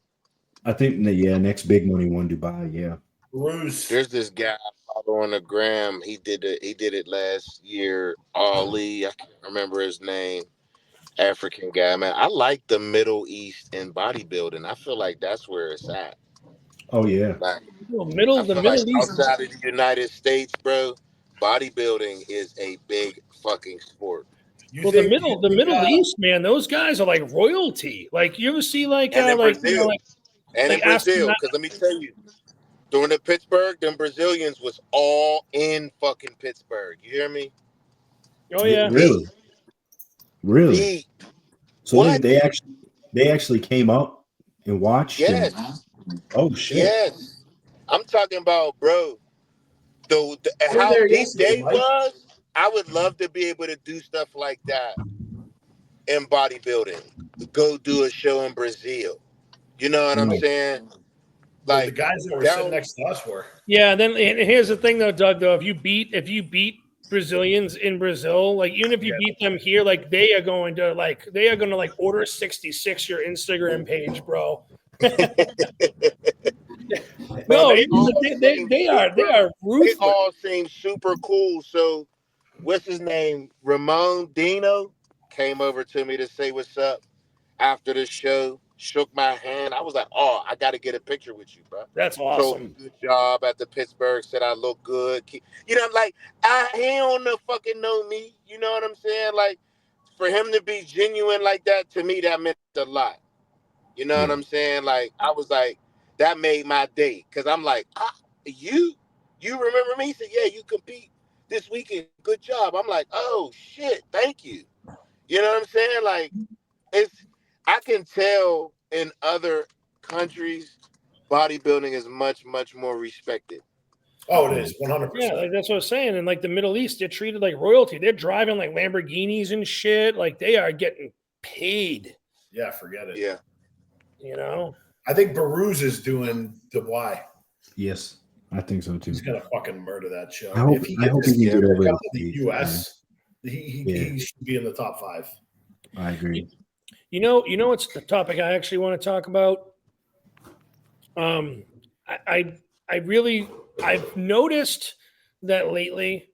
I think next big money one, Dubai. Yeah. There's this guy I follow on the gram. He did it last year. Ali, I can't remember his name. African guy, man. I like the Middle East in bodybuilding. I feel like that's where it's at. Oh yeah. Like, I The feel like Middle East. outside of the United States, bro, bodybuilding is a big fucking sport. Well, the Middle East, man, those guys are like royalty. Like you ever see like And in Brazil, like Aston, because let me tell you, during the Pittsburgh, them Brazilians was all in fucking Pittsburgh. You hear me? oh yeah, Really. Beat. So What? they actually came up and watched. Yes. Oh shit. Yes. I'm talking about, bro, how deep they was. I would love to be able to do stuff like that in bodybuilding. Go do a show in Brazil. You know what I'm saying? Like the guys that were sitting next to us were. Yeah, then and here's the thing though, Doug. Though if you beat Brazilians in Brazil, like even if you beat them here, like they are going to order 66 your Instagram page, bro. No, they are ruthless. They all seem super cool. So, what's his name? Ramon Dino came over to me to say what's up after the show. Shook my hand. I was like, "Oh, I got to get a picture with you, bro." That's awesome. So, good job at the Pittsburgh. Said I look good. You know, like he don't fucking know me. You know what I'm saying? Like for him to be genuine like that to me, that meant a lot. You know what I'm saying? Like I was like, that made my day because I'm like, you remember me? He said, yeah, you compete this weekend. Good job. I'm like, oh shit, thank you. You know what I'm saying? Like I can tell in other countries, bodybuilding is much, much more respected. Oh, it is 100%. Yeah, like that's what I was saying. And like the Middle East, they're treated like royalty. They're driving like Lamborghinis and shit. Like they are getting paid. Yeah, forget it. Yeah. You know? I think Baruz is doing Dubai. Yes, I think so too. He's gonna fucking murder that show. I hope he can get over to the US. He should be in the top 5. I agree. You know what's the topic I actually want to talk about? I've noticed that lately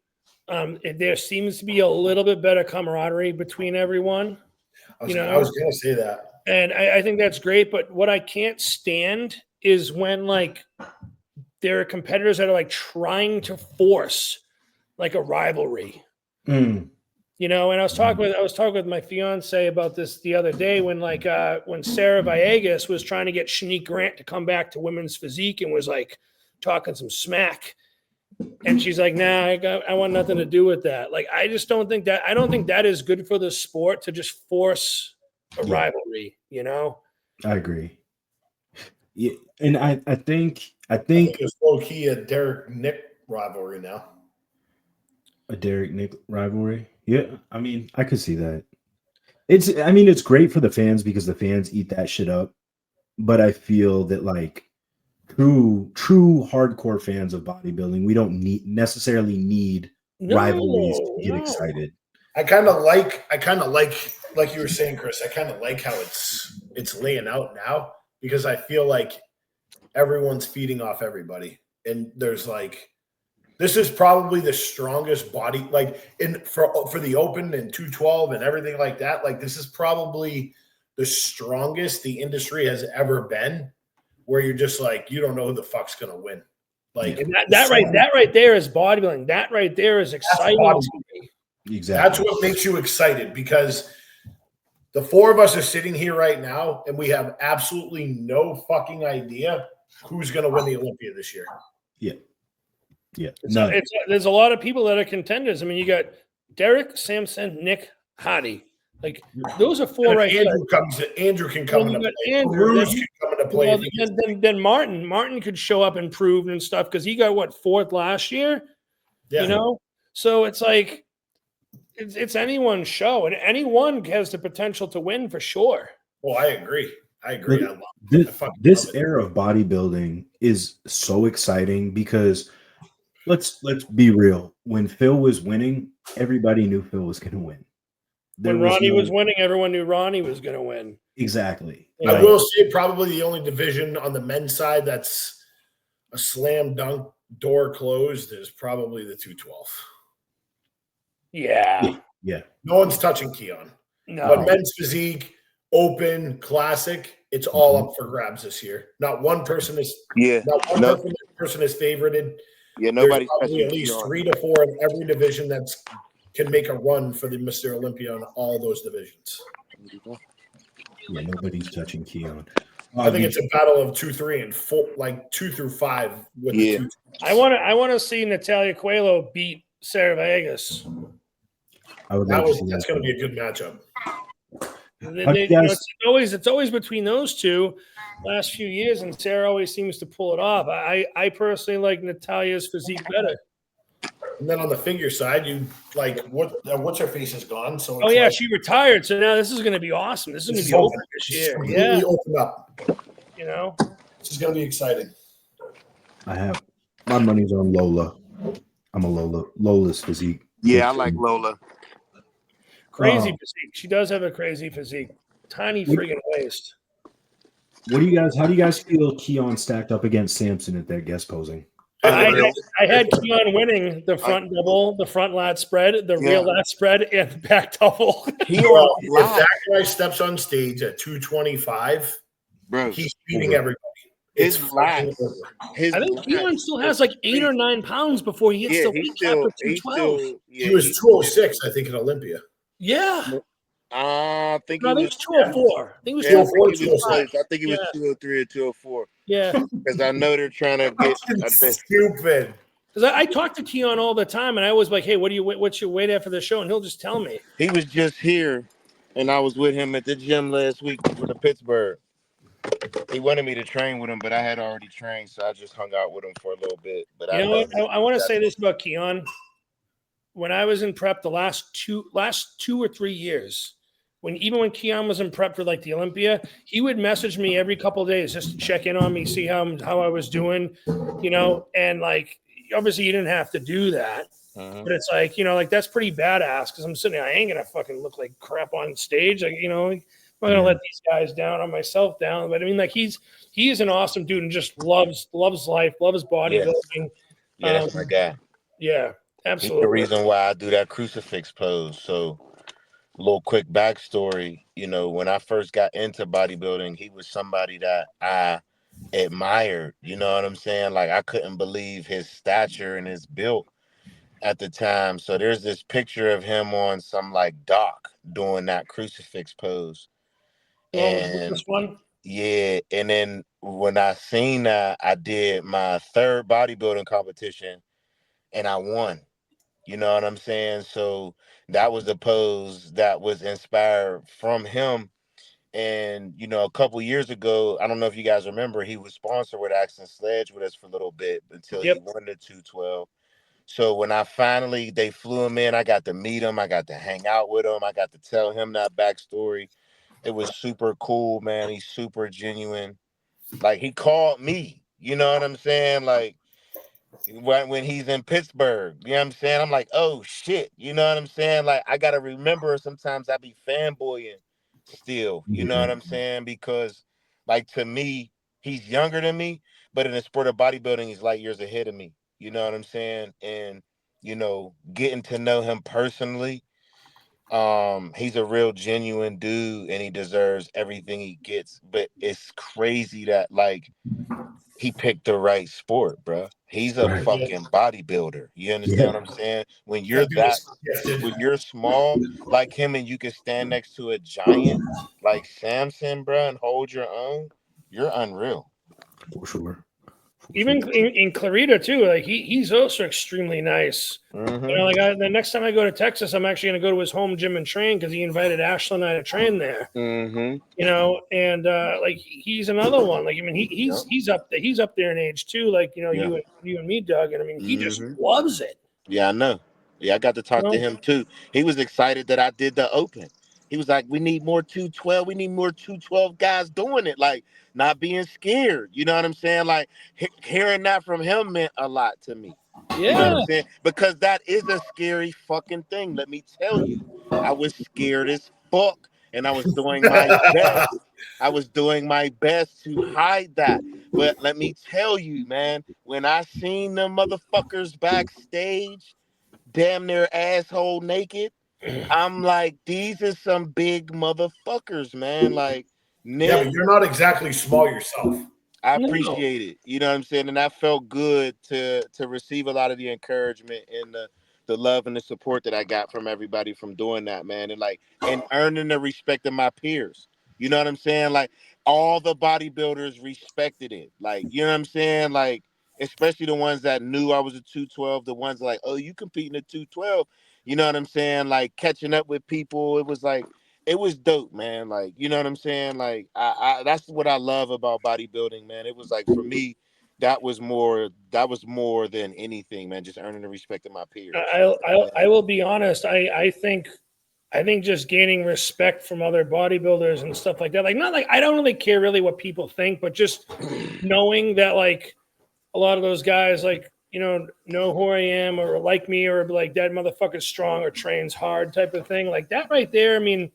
there seems to be a little bit better camaraderie between everyone. I was gonna say that. And I think that's great, but what I can't stand is when like there are competitors that are like trying to force like a rivalry. You know, and I was talking with my fiance about this the other day when Sarah Villegas was trying to get Shanique Grant to come back to Women's Physique and was like talking some smack. And she's like, nah, I want nothing to do with that. Like, I don't think that is good for the sport to just force a rivalry, you know? I agree. Yeah. And I think it's low key a Derek Nick rivalry now. A Derek Nick rivalry. Yeah. I mean, I could see that. It's great for the fans because the fans eat that shit up. But I feel that like true hardcore fans of bodybuilding, we don't necessarily need rivalries to get excited. I kind of like you were saying, Chris, I kind of like how it's laying out now because I feel like everyone's feeding off everybody. And there's like, this is probably the strongest body, like for the open and 212 and everything like that. Like this is probably the strongest the industry has ever been, where you're just like, you don't know who the fuck's going to win. Like that right there is bodybuilding. That right there is exciting to me. Exactly. That's what makes you excited because the 4 of us are sitting here right now and we have absolutely no fucking idea who's going to win the Olympia this year. Yeah. Yeah. There's a lot of people that are contenders. I mean, you got Derek, Samson, Nick, Hadi. Like those are 4 right here. Andrew can come into play. Bruce can come into play. Then Martin could show up and prove and stuff because he got 4th last year. Yeah. You know, so it's like it's anyone's show, and anyone has the potential to win for sure. Well, I agree. This era of bodybuilding is so exciting because let's be real. When Phil was winning, everybody knew Phil was going to win. When Ronnie was winning, everyone knew Ronnie was going to win. Exactly. I will say probably the only division on the men's side that's a slam dunk door closed is probably the 212. Yeah. Yeah. No one's touching Keon. No. But men's physique, open, classic, it's all up for grabs this year. Not one person is person is favorited. Yeah, There's nobody's probably touching at least Keon. 3 to 4 in every division that can make a run for the Mr. Olympia in all those divisions. Yeah, nobody's touching Keon. I think it's a battle of 2, 3, and 4, like 2 through 5 with the 2. I want to see Natalia Coelho beat Sarah Vegas. I would That's going to be a good matchup. It's always between those two last few years, and Sarah always seems to pull it off. I personally like Natalia's physique better. And then on the figure side, you like what's her face is gone. So she retired. So now this is going to be awesome. This is going to be open this year. Completely open up. You know, this is going to be exciting. I have my money's on Lola. I'm a Lola's physique. Yeah, I like Lola. Crazy physique. She does have a crazy physique. Tiny friggin' waist. How do you guys feel Keon stacked up against Samson at that guest posing? I had Keon winning the front double, the front lat spread, the real lat spread, and the back double. If that guy steps on stage at 225, bro, he's beating everybody. His lat. I think Keon still has like 8 or 9 pounds before he hits the weight cap of 212. He was 206, I think, at Olympia. Yeah. I think he was 204. I think he was 204. I think he was 203 or 204. Yeah. Because I know they're trying to get stupid. Because I talk to Keon all the time, and I was like, "Hey, what's your weight after the show?" And he'll just tell me. He was just here, and I was with him at the gym last week for the Pittsburgh. He wanted me to train with him, but I had already trained, so I just hung out with him for a little bit. But I want to say this about Keon. When I was in prep the last 2 or 3 years, even when Keon was in prep for like the Olympia, he would message me every couple of days just to check in on me, see how I was doing, and like obviously you didn't have to do that. But it's like, like that's pretty badass because I'm sitting there, I ain't gonna fucking look like crap on stage. Like, I'm not gonna let these guys down or myself down. But I mean, like he is an awesome dude and just loves life, loves bodybuilding. Yeah, that's my guy. Yeah. Absolutely. He's the reason why I do that crucifix pose. So, a little quick backstory. When I first got into bodybuilding, he was somebody that I admired. You know what I'm saying? Like, I couldn't believe his stature and his build at the time. So, there's this picture of him on some, like, dock doing that crucifix pose. And this one? Yeah. And then when I seen that, I did my 3rd bodybuilding competition, and I won. You know what I'm saying? So that was the pose that was inspired from him. And, a couple years ago, I don't know if you guys remember, he was sponsored with Accent Sledge with us for a little bit until he won the 212. So when they flew him in, I got to meet him. I got to hang out with him. I got to tell him that backstory. It was super cool, man. He's super genuine. Like, he called me, you know what I'm saying? Like, when he's in Pittsburgh, you know what I'm saying? I'm like, oh shit, you know what I'm saying? Like, I gotta remember sometimes I be fanboying still, you know what I'm saying? Because, like, to me, he's younger than me, but in the sport of bodybuilding, he's light years ahead of me. You know what I'm saying? And, getting to know him personally, he's a real genuine dude and he deserves everything he gets. But it's crazy that, like, he picked the right sport, bro. He's a fucking bodybuilder. You understand what I'm saying? When you're when you're small like him and you can stand next to a giant like Samson, bro, and hold your own, you're unreal. For sure. Even in Clarita too, like he's also extremely nice. Mm-hmm. The next time I go to Texas, I'm actually going to go to his home gym and train because he invited Ashley and I to train there. Mm-hmm. And like he's another one. Like, I mean, he's up there in age too. Like, you and me, Doug, and I mean, he just loves it. Yeah, I know. Yeah, I got to talk to him too. He was excited that I did the open. He was like, we need more 212. We need more 212 guys doing it. Like, not being scared. You know what I'm saying? Like, hearing that from him meant a lot to me. Yeah. You know what I'm saying? Because that is a scary fucking thing. Let me tell you. I was scared as fuck. And I was doing my best. I was doing my best to hide that. But let me tell you, man, when I seen them motherfuckers backstage, damn near asshole naked, I'm like, these are some big motherfuckers, man. Like, Yeah, Nick, but you're not exactly small yourself. I No. appreciate it. You know what I'm saying? And that felt good to receive a lot of the encouragement and the love and the support that I got from everybody from doing that, man. And like and earning the respect of my peers. You know what I'm saying? Like all the bodybuilders respected it. Like, you know what I'm saying? Like, especially the ones that knew I was a 212, the ones like, oh, you competing at 212. You know what I'm saying? Like catching up with people. It was like it was dope, man. Like, you know what I'm saying? Like, I that's what I love about bodybuilding, man. It was like for me, that was more than anything, man. Just earning the respect of my peers. I will be honest. I think just gaining respect from other bodybuilders and stuff like that. Like, not like I don't really care really what people think, but just knowing that like a lot of those guys like know who I am or like me or like that motherfucker's strong or trains hard type of thing. Like that right there. I mean,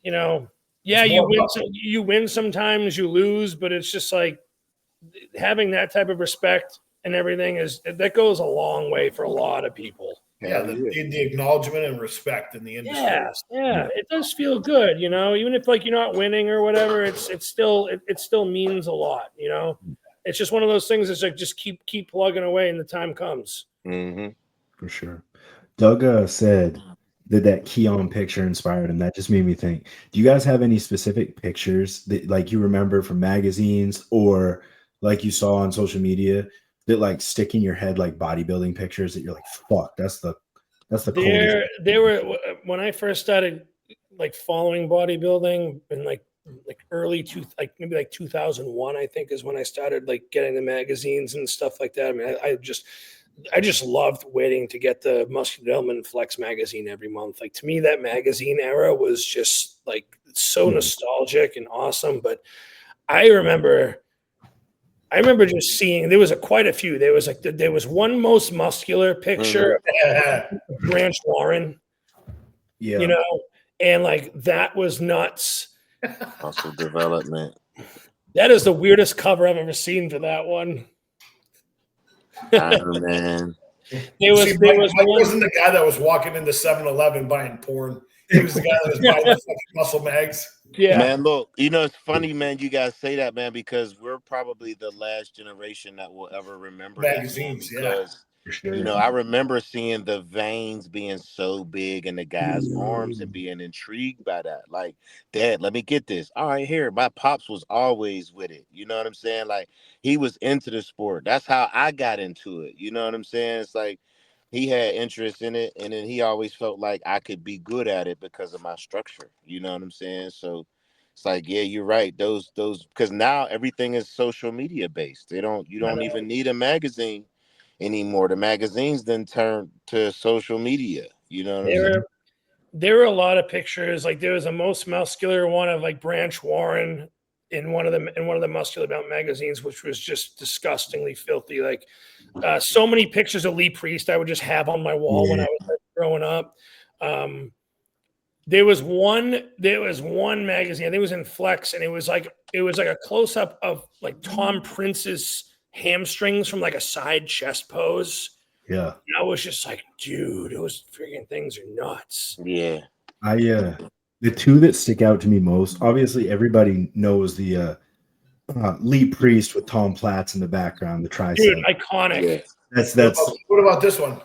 yeah, you win sometimes, you lose, but it's just like having that type of respect and everything that goes a long way for a lot of people. Yeah, the acknowledgement and respect in the industry. Yeah, it does feel good, even if like you're not winning or whatever, it still means a lot, It's just one of those things that's like just keep plugging away and the time comes. Mm-hmm. For sure. Doug said that Keon picture inspired him. That just made me think. Do you guys have any specific pictures that like you remember from magazines or like you saw on social media that like stick in your head like bodybuilding pictures that you're like, fuck, that's the coolest. There were when I first started like following bodybuilding in like early maybe like 2001, I think is when I started like getting the magazines and stuff like that. I mean, I just loved waiting to get the Muscular Development Flex magazine every month. Like to me, that magazine era was just like so nostalgic and awesome. But I remember just seeing there was quite a few. There was one most muscular picture of Branch Warren, and like that was nuts. Muscle development. That is the weirdest cover I've ever seen for that one. Man. Mike wasn't the guy that was walking into 7-Eleven buying porn. He was the guy that was buying the fucking muscle mags. Yeah, man. Look, it's funny, man. You guys say that, man, because we're probably the last generation that will ever remember magazines. Because I remember seeing the veins being so big in the guy's arms and being intrigued by that. Like, Dad, let me get this. All right, here. My pops was always with it. You know what I'm saying? Like, he was into the sport. That's how I got into it. You know what I'm saying? It's like he had interest in it, and then he always felt like I could be good at it because of my structure. You know what I'm saying? So it's like, yeah, you're right. Those because now everything is social media based. You don't even need a magazine anymore. The magazines then turn to social media. You know what I'm saying? There were a lot of pictures. Like there was a most muscular one of like Branch Warren in one of the Muscular Development magazines, which was just disgustingly filthy. Like so many pictures of Lee Priest I would just have on my wall when I was like, growing up. There was one magazine, I think it was in Flex, and it was like a close up of like Tom Prince's hamstrings from like a side chest pose. Yeah. And I was just like, dude, those freaking things are nuts. Yeah. The two that stick out to me most, obviously everybody knows the Lee Priest with Tom Platz in the background, the tricep. Dude, iconic. Yeah. That's what about this one?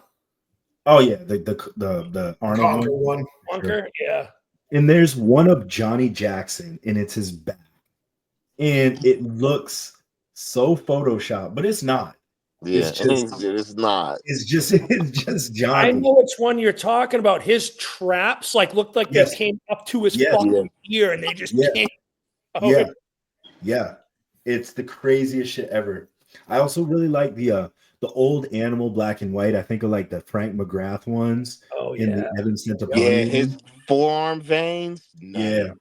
Oh yeah, the Arnold one. Conquer, yeah. And there's one of Johnny Jackson, and it's his back. And it looks so Photoshopped, but it's not. Yeah, it's not. It's just Johnny. I know which one you're talking about. His traps looked like they came up to his fucking ear, and they just came. Oh. Yeah. It's the craziest shit ever. I also really like the old Animal black and white. I think of like the Frank McGrath ones. Oh in the Evan Centopani. Yeah, his forearm veins. Yeah.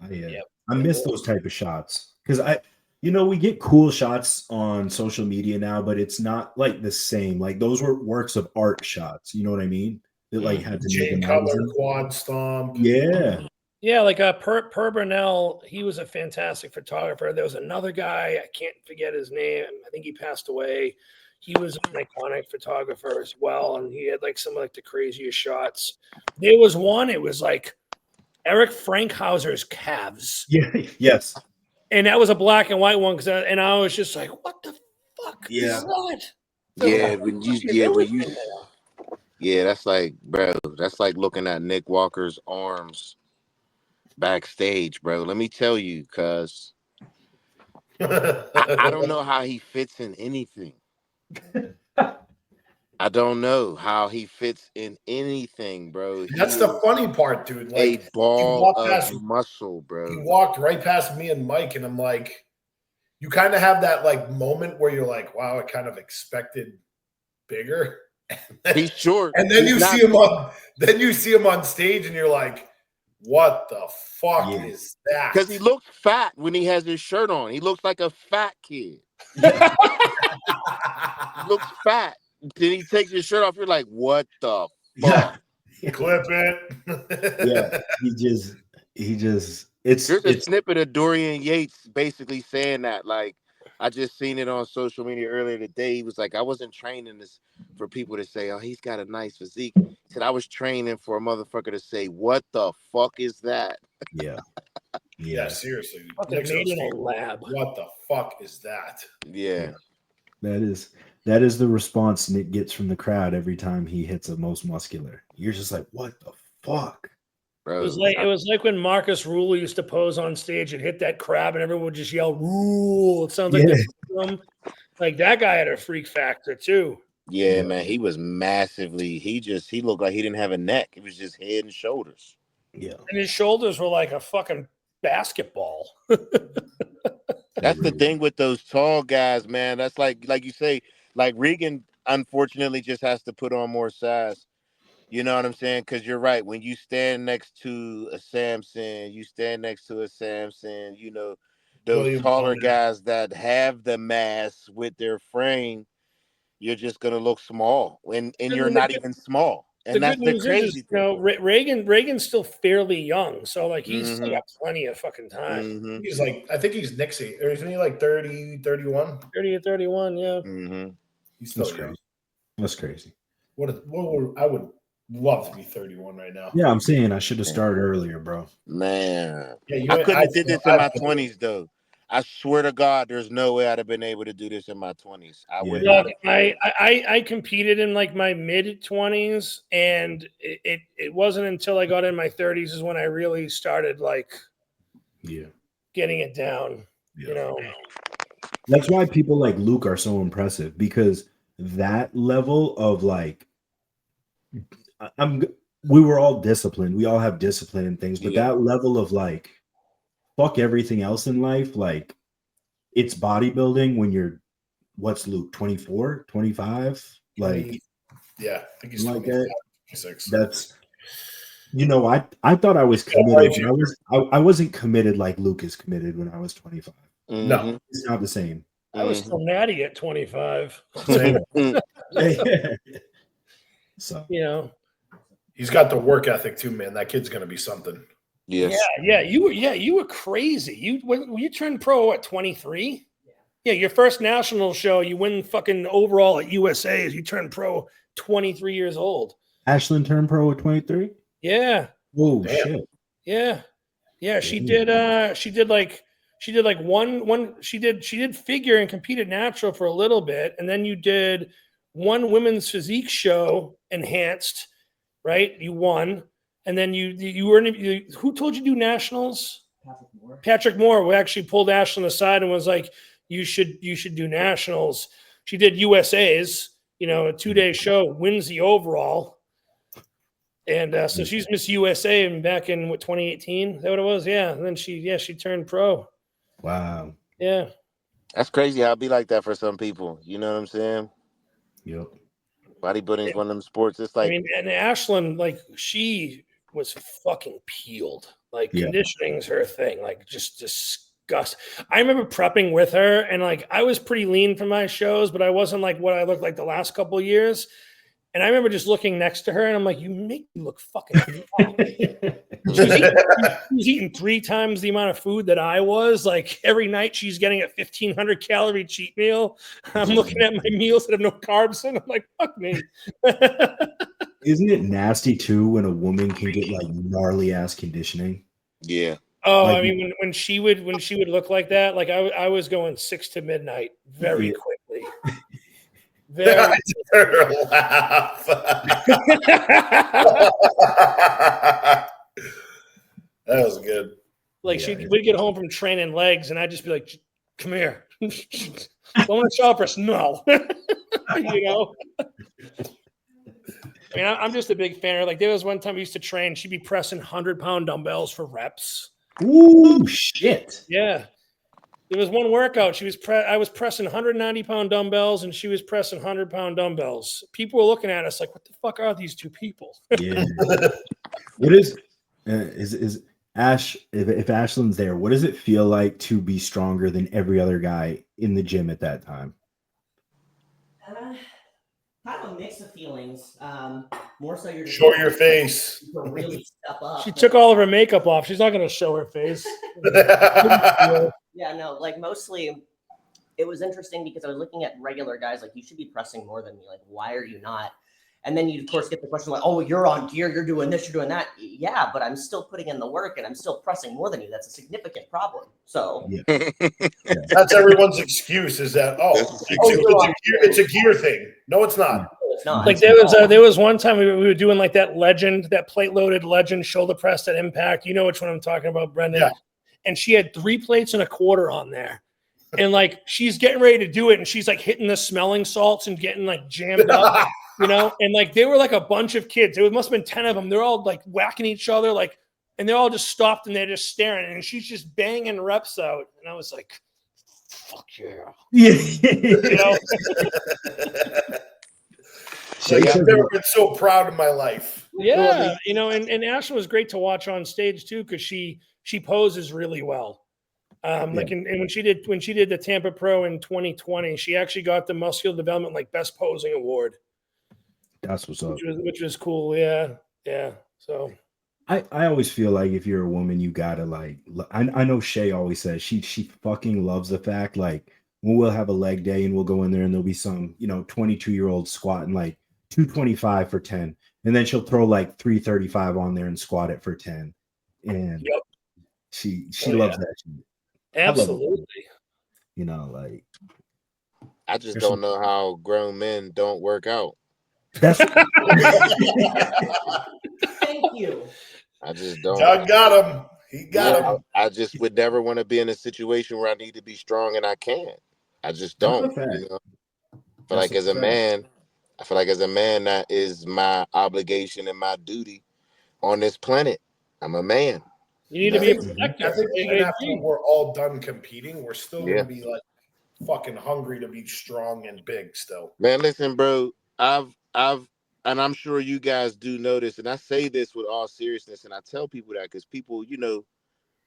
I miss those type of shots because we get cool shots on social media now, but it's not like the same. Like those were works of art shots. You know what I mean? That like had to make a color quad stomp. Yeah. Yeah, like Per Burnell, he was a fantastic photographer. There was another guy, I can't forget his name. I think he passed away. he was an iconic photographer as well, and he had like some of like the craziest shots. There was one, it was like Eric Frankhauser's calves. Yeah. Yes. And that was a black and white one, and I was just like, what the fuck Yeah. is that? Yeah, that's like, bro, that's like looking at Nick Walker's arms backstage, bro. Let me tell you, cuz I don't know how he fits in anything. I don't know how he fits in anything, bro. That's the funny part, dude. Like, a ball of muscle, bro. He walked right past me and Mike, and I'm like, you kind of have that like moment where you're like, wow, I kind of expected bigger. He's short. And then you see him on stage, and you're like, what the fuck is that? Because he looks fat when he has his shirt on. He looks like a fat kid. He looks fat. Then he takes his shirt off. You're like, what the fuck? Clip it. Yeah. There's a snippet of Dorian Yates basically saying that. Like, I just seen it on social media earlier today. He was like, I wasn't training this for people to say, oh, he's got a nice physique. He said, I was training for a motherfucker to say, what the fuck is that? Yeah. Yeah, seriously. Made in a lab. What the fuck is that? Yeah. That is the response Nick gets from the crowd every time he hits a most muscular. You're just like, what the fuck? Bro, it was like when Marcus Rule used to pose on stage and hit that crab, and everyone would just yell "Rule." It sounds like like that guy had a freak factor too. Yeah, man, he was massively. He looked like he didn't have a neck. It was just head and shoulders. Yeah, and his shoulders were like a fucking basketball. That's the thing with those tall guys, man. That's like you say, like Regan, unfortunately, just has to put on more size. You know what I'm saying? Because you're right. When you stand next to a Samson, you know, those taller guys that have the mass with their frame, you're just going to look small. And you're not even small. And that's the crazy thing. You know, Reagan's still fairly young. So, like, he's still got plenty of fucking time. Mm-hmm. He's like, I think he's Nick's age. Or isn't he like 30, 31? 30 or 31, yeah. Mm-hmm. He's still young. Crazy. That's crazy. I would love to be 31 right now. Yeah, I'm saying I should have started earlier, bro. Man. Yeah, I couldn't have did this in my 20s, though. I swear to God, there's no way I'd have been able to do this in my 20s. I would not. I competed in like my mid-20s, and it wasn't until I got in my 30s is when I really started like getting it down. Yeah. You know, that's why people like Luke are so impressive, because that level of like we were all disciplined. We all have discipline and things, but that level of like fuck everything else in life, like it's bodybuilding when you're what's Luke 24, 25, like I think he's like 25, that. 26. That's I thought I was committed. I wasn't committed like Luke is committed when I was 25. Mm-hmm. No, it's not the same. I was still natty at 25. So you know, he's got the work ethic too, man. That kid's gonna be something. Yes. Yeah. You were crazy. When you turned pro at 23? Yeah, your first national show, you win fucking overall at USA as you turn pro 23 years old. Ashlyn turned pro at 23? Yeah. Oh shit. Yeah. Yeah, she did figure and competed natural for a little bit, and then you did one women's physique show enhanced, right? You won. And then you were who told you to do nationals? Patrick Moore. We actually pulled Ashlyn aside and was like, you should do nationals. She did USA's, a 2-day show, wins the overall. And so she's Miss USA back in 2018. Is that what it was? Yeah. And then she turned pro. Wow. Yeah. That's crazy how it be like that for some people. You know what I'm saying? Yep. Bodybuilding is one of them sports. It's like, and Ashlyn, like, she was fucking peeled. Like, conditioning's her thing. Like, just disgust. I remember prepping with her, and like, I was pretty lean for my shows, but I wasn't like what I looked like the last couple of years. And I remember just looking next to her, and I'm like, "You make me look fucking." She's eating 3 times the amount of food that I was. Like every night, she's getting a 1,500 calorie cheat meal. I'm looking at my meals that have no carbs in. I'm like, "Fuck me." Isn't it nasty too when a woman can get like gnarly ass conditioning? Yeah. Oh, Like- I mean, when she would look like that, like I was going 6 to midnight very quickly. Very. I just heard her laugh. That was good. Like we'd get home from training legs, and I'd just be like, "Come here, don't want to show us." No, you know. I mean, I'm just a big fan of, like, there was one time we used to train. She'd be pressing 100-pound dumbbells for reps. Ooh, shit. Yeah. There was one workout. I was pressing 190-pound dumbbells, and she was pressing 100-pound dumbbells. People were looking at us like, "What the fuck are these two people?" Yeah. What is Ash? If Ashlyn's there, what does it feel like to be stronger than every other guy in the gym at that time? Kind of a mix of feelings. More so you're just Show your face. to really step up. She took all of her makeup off. She's not going to show her face. Yeah, no, like mostly it was interesting because I was looking at regular guys like, you should be pressing more than me. Like, why are you not? And then you, of course, get the question like, "Oh, you're on gear, you're doing this, you're doing that." Yeah, but I'm still putting in the work and I'm still pressing more than you. That's a significant problem. So That's everyone's excuse is that, it's a gear thing. No, it's not. it's not. Like there was one time we were doing like that plate-loaded legend shoulder press at Impact. You know which one I'm talking about, Brendan. Yeah. And she had 3 plates and a quarter on there. And like she's getting ready to do it, and she's like hitting the smelling salts and getting like jammed up, you know. And like they were like a bunch of kids. There must have been 10 of them. They're all like whacking each other, like, and they're all just stopped and they're just staring. And she's just banging reps out. And I was like, "Fuck yeah!" You know. Like, I've never been so proud in my life. Yeah, you know, and Ashlyn was great to watch on stage too because she poses really well. Like and when she did the Tampa Pro in 2020, she actually got the Muscular Development like Best Posing Award. That's what's up. Which was cool. Yeah. So I always feel like if you're a woman, you gotta like. I know Shay always says she fucking loves the fact like when we'll have a leg day and we'll go in there and there'll be some 22-year-old squatting like 225 for 10, and then she'll throw like 335 on there and squat it for 10, and she loves that shit. absolutely. Like I just don't know how grown men don't work out. that's Thank you. I just don't. Doug got him. He got him. I just would never want to be in a situation where I need to be strong and I can't. I just don't. I feel like as a man, that is my obligation and my duty on this planet. I'm a man. You need to be protected. I think even after we're all done competing, we're still gonna be like fucking hungry to be strong and big still. Man, listen, bro. And I'm sure you guys do know this, and I say this with all seriousness, and I tell people that because people,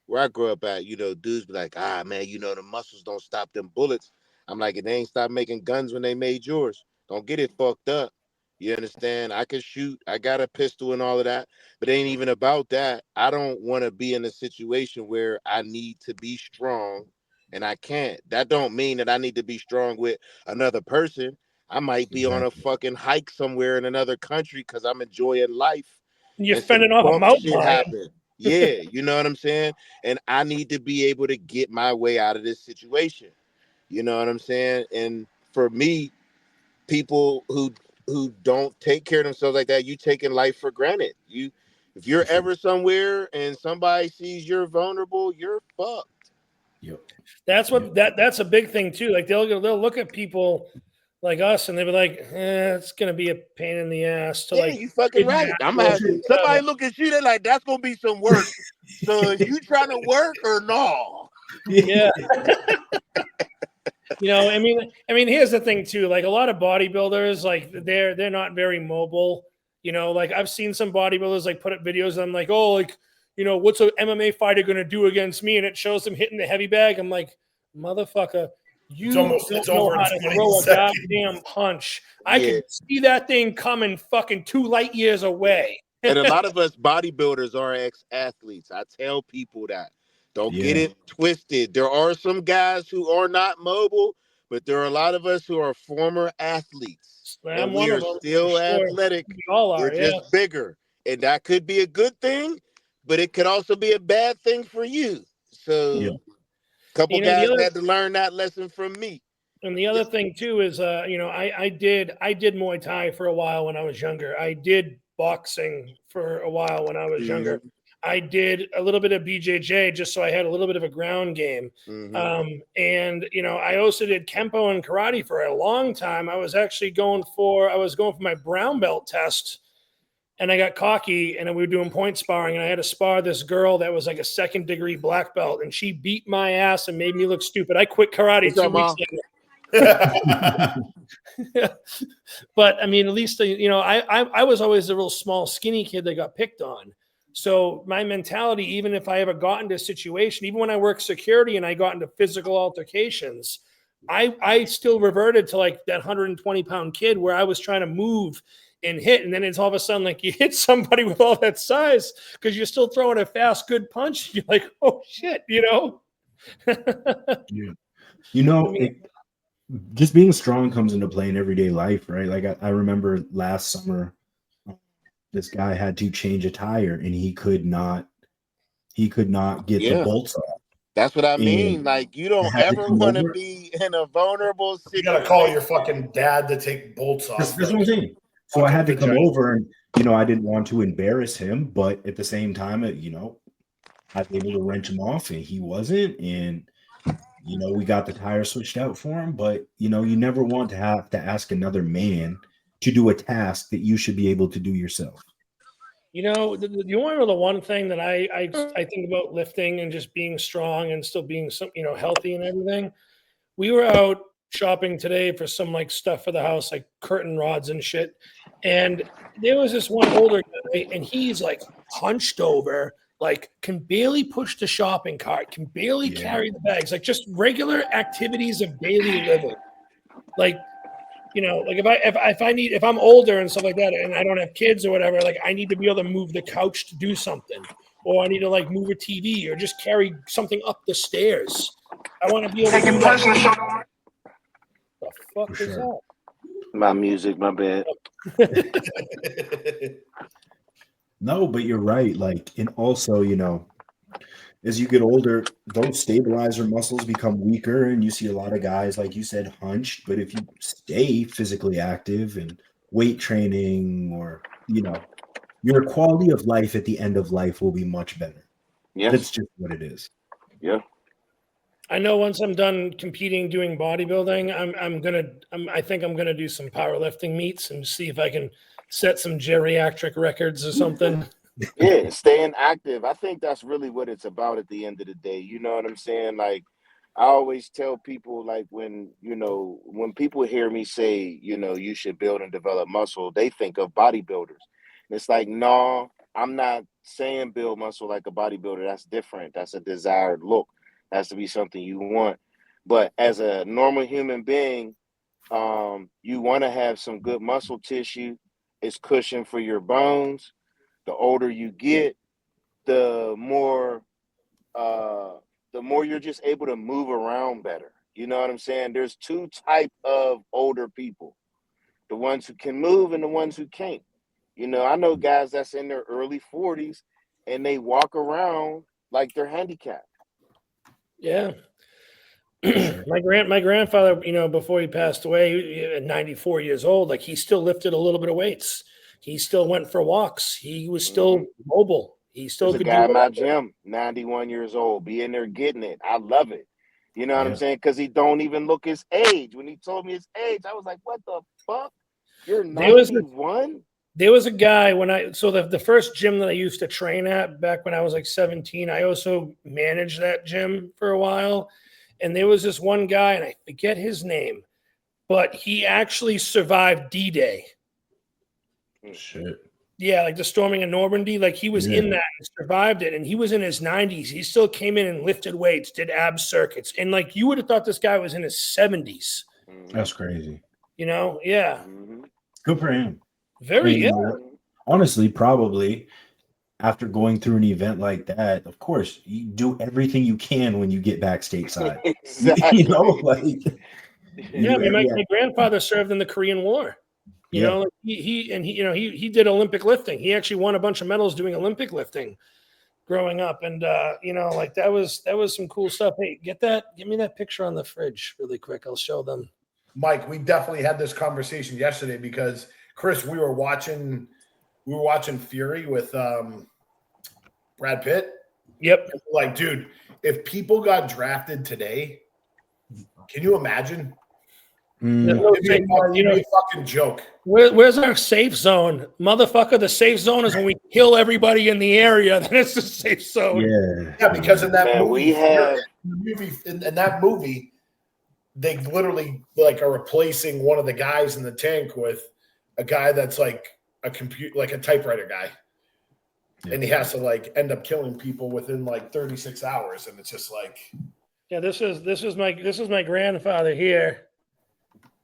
where I grew up at, dudes be like, man, the muscles don't stop them bullets. I'm like, they ain't stopped making guns when they made yours. Don't get it fucked up. You understand? I can shoot. I got a pistol and all of that, but it ain't even about that. I don't want to be in a situation where I need to be strong and I can't. That don't mean that I need to be strong with another person. I might be on a fucking hike somewhere in another country because I'm enjoying life. You're fending off a mountain lion. Yeah, you know what I'm saying? And I need to be able to get my way out of this situation. You know what I'm saying? And for me, people who don't take care of themselves like that, you taking life for granted. If you're ever somewhere and somebody sees you're vulnerable, you're fucked. Yep. That's what that's a big thing too. Like they'll look at people like us and they'll be like, it's gonna be a pain in the ass to you fucking right. I'm gonna have somebody look at you, they're like, that's gonna be some work. So is you trying to work or no? Yeah. I mean, here's the thing too. Like a lot of bodybuilders, like they're not very mobile. Like I've seen some bodybuilders like put up videos. And I'm like, oh, like what's an MMA fighter gonna do against me? And it shows them hitting the heavy bag. I'm like, motherfucker, You it's don't know over how in to 20 throw a seconds. goddamn punch. I Yeah. can see that thing coming fucking 2 light years away. And a lot of us bodybuilders are ex-athletes. I tell people that. Don't get it twisted. There are some guys who are not mobile, but there are a lot of us who are former athletes. I'm And one we of are them, still for sure. athletic. We all are, We're just bigger. And that could be a good thing, but it could also be a bad thing for you. So a couple guys had to learn that lesson from me. And the other thing too is, I did Muay Thai for a while when I was younger. I did boxing for a while when I was younger. I did a little bit of BJJ just so I had a little bit of a ground game. And I also did Kempo and karate for a long time. I was going for my brown belt test, and I got cocky, and we were doing point sparring, and I had to spar this girl that was like a 2nd degree black belt, and she beat my ass and made me look stupid. I quit karate 2 weeks later. But I mean, at least I was always a real small, skinny kid that got picked on. So my mentality, even if I ever got into a situation, even when I worked security and I got into physical altercations, I still reverted to like that 120-pound kid where I was trying to move and hit, and then it's all of a sudden like you hit somebody with all that size because you're still throwing a fast, good punch. You're like, oh shit, just being strong comes into play in everyday life, right? Like I remember last summer, this guy had to change a tire and he could not get the bolts off. That's what I mean. Like, you don't ever want to be in a vulnerable situation. You gotta call your fucking dad to take bolts off. That's what I'm saying. So I had to come over, and I didn't want to embarrass him, but at the same time, I was able to wrench him off, and he wasn't, and we got the tire switched out for him. But you never want to have to ask another man to do a task that you should be able to do yourself. The one thing that I think about lifting and just being strong and still being healthy and everything. We were out shopping today for some like stuff for the house, like curtain rods and shit. And there was this one older guy, and he's like hunched over, like can barely push the shopping cart, can barely carry the bags, like just regular activities of daily living. Like, like if I'm older and stuff like that, and I don't have kids or whatever, like I need to be able to move the couch to do something, or I need to like move a TV or just carry something up the stairs. I want to be able to do that. The fuck is that? My music, my bad. No, but you're right. Like, and also, as you get older, those stabilizer muscles become weaker, and you see a lot of guys, like you said, hunched. But if you stay physically active and weight training, or your quality of life at the end of life will be much better. Yes. That's just what it is. Yeah. I know once I'm done competing doing bodybuilding, I think I'm gonna do some powerlifting meets and see if I can set some geriatric records or something. Yeah, staying active. I think that's really what it's about at the end of the day. You know what I'm saying? Like, I always tell people, like, when people hear me say, you should build and develop muscle, they think of bodybuilders. And it's like, no, I'm not saying build muscle like a bodybuilder. That's different. That's a desired look. Has to be something you want. But as a normal human being, you want to have some good muscle tissue. It's cushion for your bones. The older you get, the more you're just able to move around better. You know what I'm saying? There's 2 types of older people: the ones who can move and the ones who can't. I know guys that's in their early 40s and they walk around like they're handicapped. Yeah. My grandfather, before he passed away at 94 years old, like he still lifted a little bit of weights. He still went for walks. He was still mobile. He still There's could a guy do in my gym, 91 years old, be in there getting it. I love it. You know what I'm saying? Because he don't even look his age. When he told me his age, I was like, what the fuck? You're 91? There was a guy the first gym that I used to train at back when I was like 17, I also managed that gym for a while. And there was this one guy, and I forget his name, but he actually survived D-Day. Shit. Yeah, like the storming of Normandy. Like he was in that and survived it. And he was in his 90s. He still came in and lifted weights, did ab circuits. And like you would have thought this guy was in his 70s. That's crazy. You know? Yeah. Good for him. Very you know, honestly, probably after going through an event like that, of course, you do everything you can when you get back stateside. Exactly. You know, like my grandfather served in the Korean War. You know, like he did Olympic lifting. He actually won a bunch of medals doing Olympic lifting growing up. And you know, like that was some cool stuff. Hey, get me that picture on the fridge really quick. I'll show them. Mike, we definitely had this conversation yesterday because Chris, we were watching Fury with Brad Pitt. Yep. Like, dude, if people got drafted today, can you imagine? It'd be a fucking joke. Where's our safe zone? Motherfucker, the safe zone is when we kill everybody in the area. Then it's the safe zone. Yeah, because in that movie, they literally like are replacing one of the guys in the tank with a guy that's like a typewriter guy. And he has to like end up killing people within like 36 hours. And it's just like, yeah, this is my grandfather here.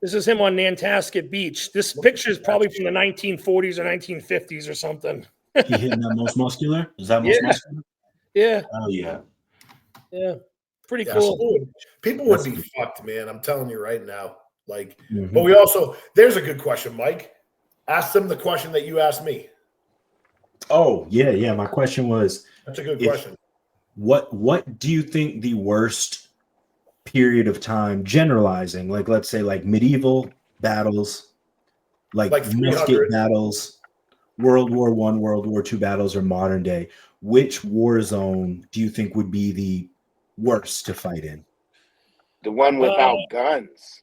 This is him on Nantasket Beach. This picture is probably from the 1940s or 1950s or something. He hitting that most muscular? Is that most muscular? Yeah. Oh yeah. Yeah. Pretty cool. So people would be fucked, man. I'm telling you right now. Like, but we also, there's a good question, Mike. Ask them the question that you asked me. Oh, yeah. My question was, that's a good question. What do you think the worst period of time, generalizing, like let's say like medieval battles, like musket battles, World War I, World War II battles, or modern day, which war zone do you think would be the worst to fight in? The one without guns.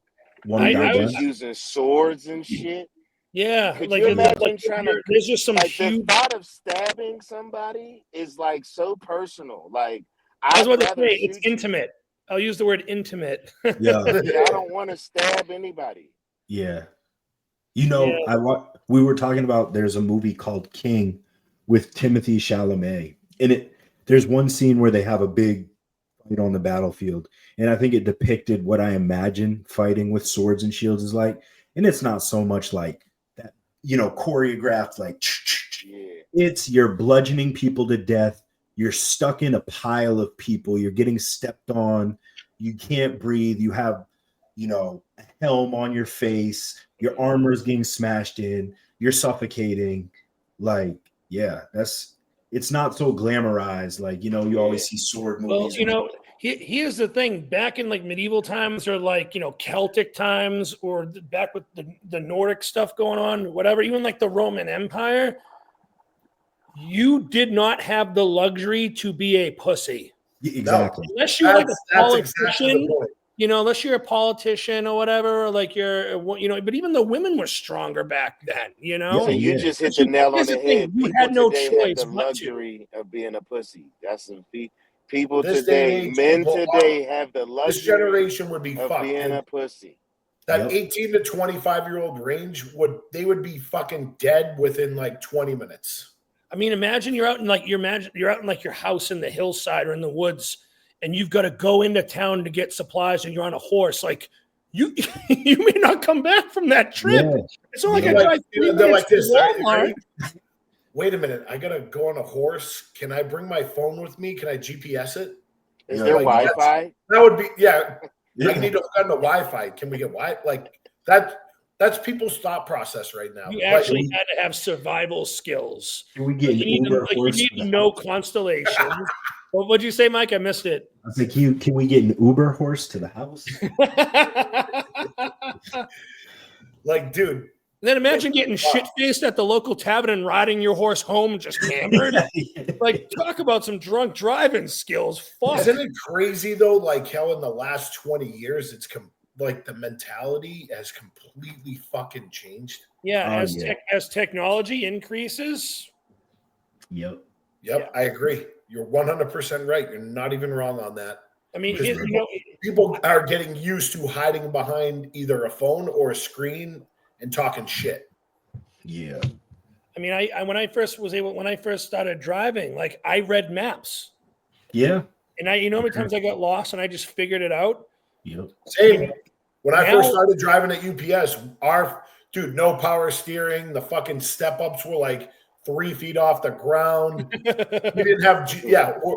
I was using swords and shit. Yeah, could you imagine trying to? There's just some the thought of stabbing somebody is like so personal. Like I was about to say, it's intimate. I'll use the word intimate. Yeah, I don't want to stab anybody. Yeah, you know, we were talking about. There's a movie called King with Timothy Chalamet. There's one scene where they have a big fight on the battlefield, and I think it depicted what I imagine fighting with swords and shields is like. And it's not so much like that, you know, choreographed like it's you're bludgeoning people to death. You're stuck in a pile of people. You're getting stepped on. You can't breathe. You have, you know, a helm on your face. Your armor is getting smashed in. You're suffocating. Like, yeah, it's not so glamorized. Like, you know, you always see sword movies. Well, you know, here's the thing. Back in like medieval times or like, you know, Celtic times or back with the Nordic stuff going on, whatever, even like the Roman Empire, you did not have the luxury to be a pussy. Exactly. No. Unless you're like a politician, you know, unless you're a politician or whatever, or like you're, you know, but even the women were stronger back then, you know? Yeah, you just hit the nail on the head. You had no choice. The luxury of being a pussy. That's some people today, men today have the luxury. This generation would be fucked. Being a pussy. That 18 to 25-year-old range would be fucking dead within like 20 minutes. I mean, imagine you're out in like you're out in like your house in the hillside or in the woods, and you've got to go into town to get supplies, and you're on a horse. Like you may not come back from that trip. Yeah. It's not like I drive 3 minutes like this. Wait a minute, I gotta go on a horse. Can I bring my phone with me? Can I GPS it? Is there Wi-Fi? That would be I need to hook on the Wi-Fi. Can we get Wi-Fi? Like that? That's people's thought process right now. You actually had to have survival skills. Can we get you need to know constellations. Well, what'd you say, Mike? I missed it. I was like, can we get an Uber horse to the house? Like, dude. And then imagine getting shit-faced at the local tavern and riding your horse home just hammered. Like, talk about some drunk driving skills. Fuck. Isn't it crazy, though, like how in the last 20 years it's like the mentality has completely fucking changed. Yeah, as technology increases. Yep, I agree. You're 100% right. You're not even wrong on that. I mean, people are getting used to hiding behind either a phone or a screen and talking shit. Yeah. I mean, I when I first started driving, like I read maps. Yeah. And how many times I got lost and I just figured it out? Yep. Same. When I first started driving at UPS, no power steering. The fucking step ups were like 3 feet off the ground. We didn't have,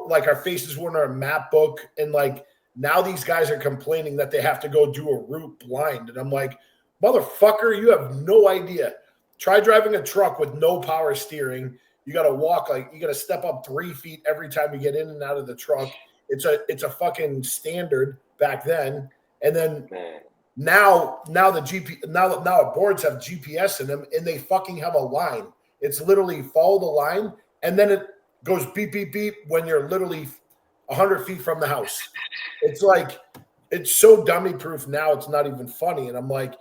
like our faces weren't our map book. And like now these guys are complaining that they have to go do a route blind. And I'm like, motherfucker, you have no idea. Try driving a truck with no power steering. You got to walk, you got to step up 3 feet every time you get in and out of the truck. It's a fucking standard back then. And then now boards have GPS in them and they fucking have a line. It's literally follow the line and then it goes beep, beep, beep when you're literally 100 feet from the house. It's like, it's so dummy proof now. It's not even funny. And I'm like,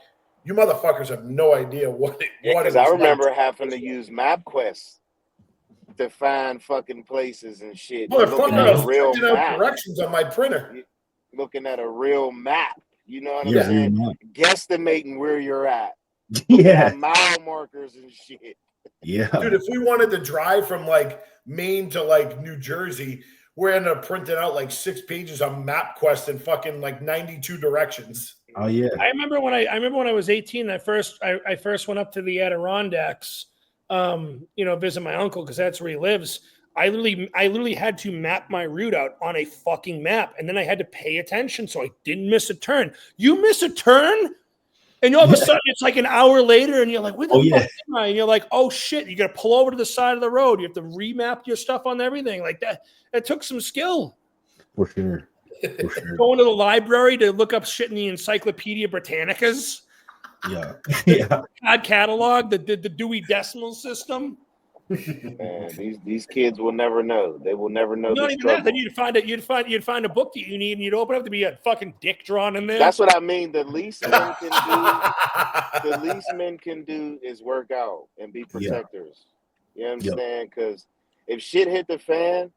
you motherfuckers have no idea what it because I remember having to use MapQuest to find fucking places and shit. Looking at a real map. Directions on my printer. Looking at a real map. You know what I'm saying? Guesstimating where you're at. Yeah. Mile markers and shit. Yeah. Dude, if we wanted to drive from like Maine to like New Jersey, we're ending up printing out like 6 pages on MapQuest and fucking like 92 directions. Oh yeah. I remember when I was 18, I first went up to the Adirondacks, visit my uncle because that's where he lives. I literally had to map my route out on a fucking map, and then I had to pay attention so I didn't miss a turn. You miss a turn, and all of a sudden it's like an hour later, and you're like, "Where the fuck am I?" And you're like, "Oh shit!" You got to pull over to the side of the road. You have to remap your stuff on everything like that. It took some skill. For sure. Going to the library to look up shit in the Encyclopedia Britannicas. Yeah. Yeah. Cod catalog, the Dewey Decimal System. Man, these kids will never know. They will never know. Not even that. Then you'd find a book that you need, and you'd open up to be a fucking dick drawn in there. That's what I mean. The least men can do is work out and be protectors. You understand? Because if shit hit the fan,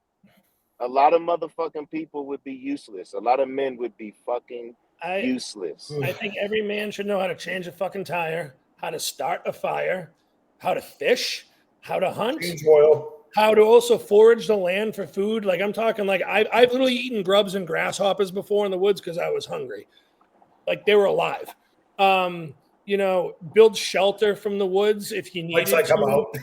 a lot of motherfucking people would be useless. A lot of men would be fucking useless. I think every man should know how to change a fucking tire, how to start a fire, how to fish, how to hunt, how to also forage the land for food. Like I'm talking like I've literally eaten grubs and grasshoppers before in the woods because I was hungry. Like they were alive. Build shelter from the woods if you need to. Come out.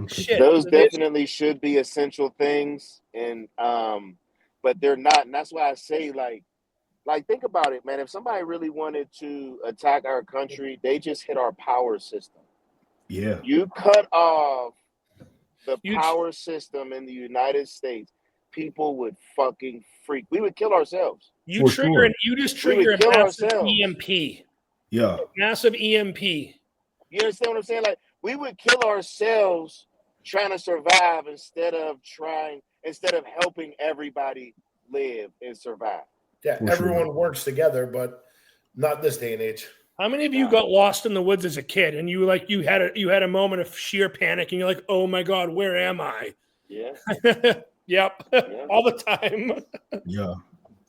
Shit. Those definitely should be essential things, and but they're not. And that's why I say like think about it, man. If somebody really wanted to attack our country, they just hit our power system. Yeah. You cut off the power system in the United States, people would fucking freak. We would kill ourselves. You just trigger a massive EMP. Yeah. Massive EMP. You understand what I'm saying? Like we would kill ourselves trying to survive instead of helping everybody live and survive. Yeah, everyone works together, but not this day and age. How many of you got lost in the woods as a kid and you had a moment of sheer panic and you're like, oh my God, where am I? Yeah. Yep. Yeah. All the time. Yeah.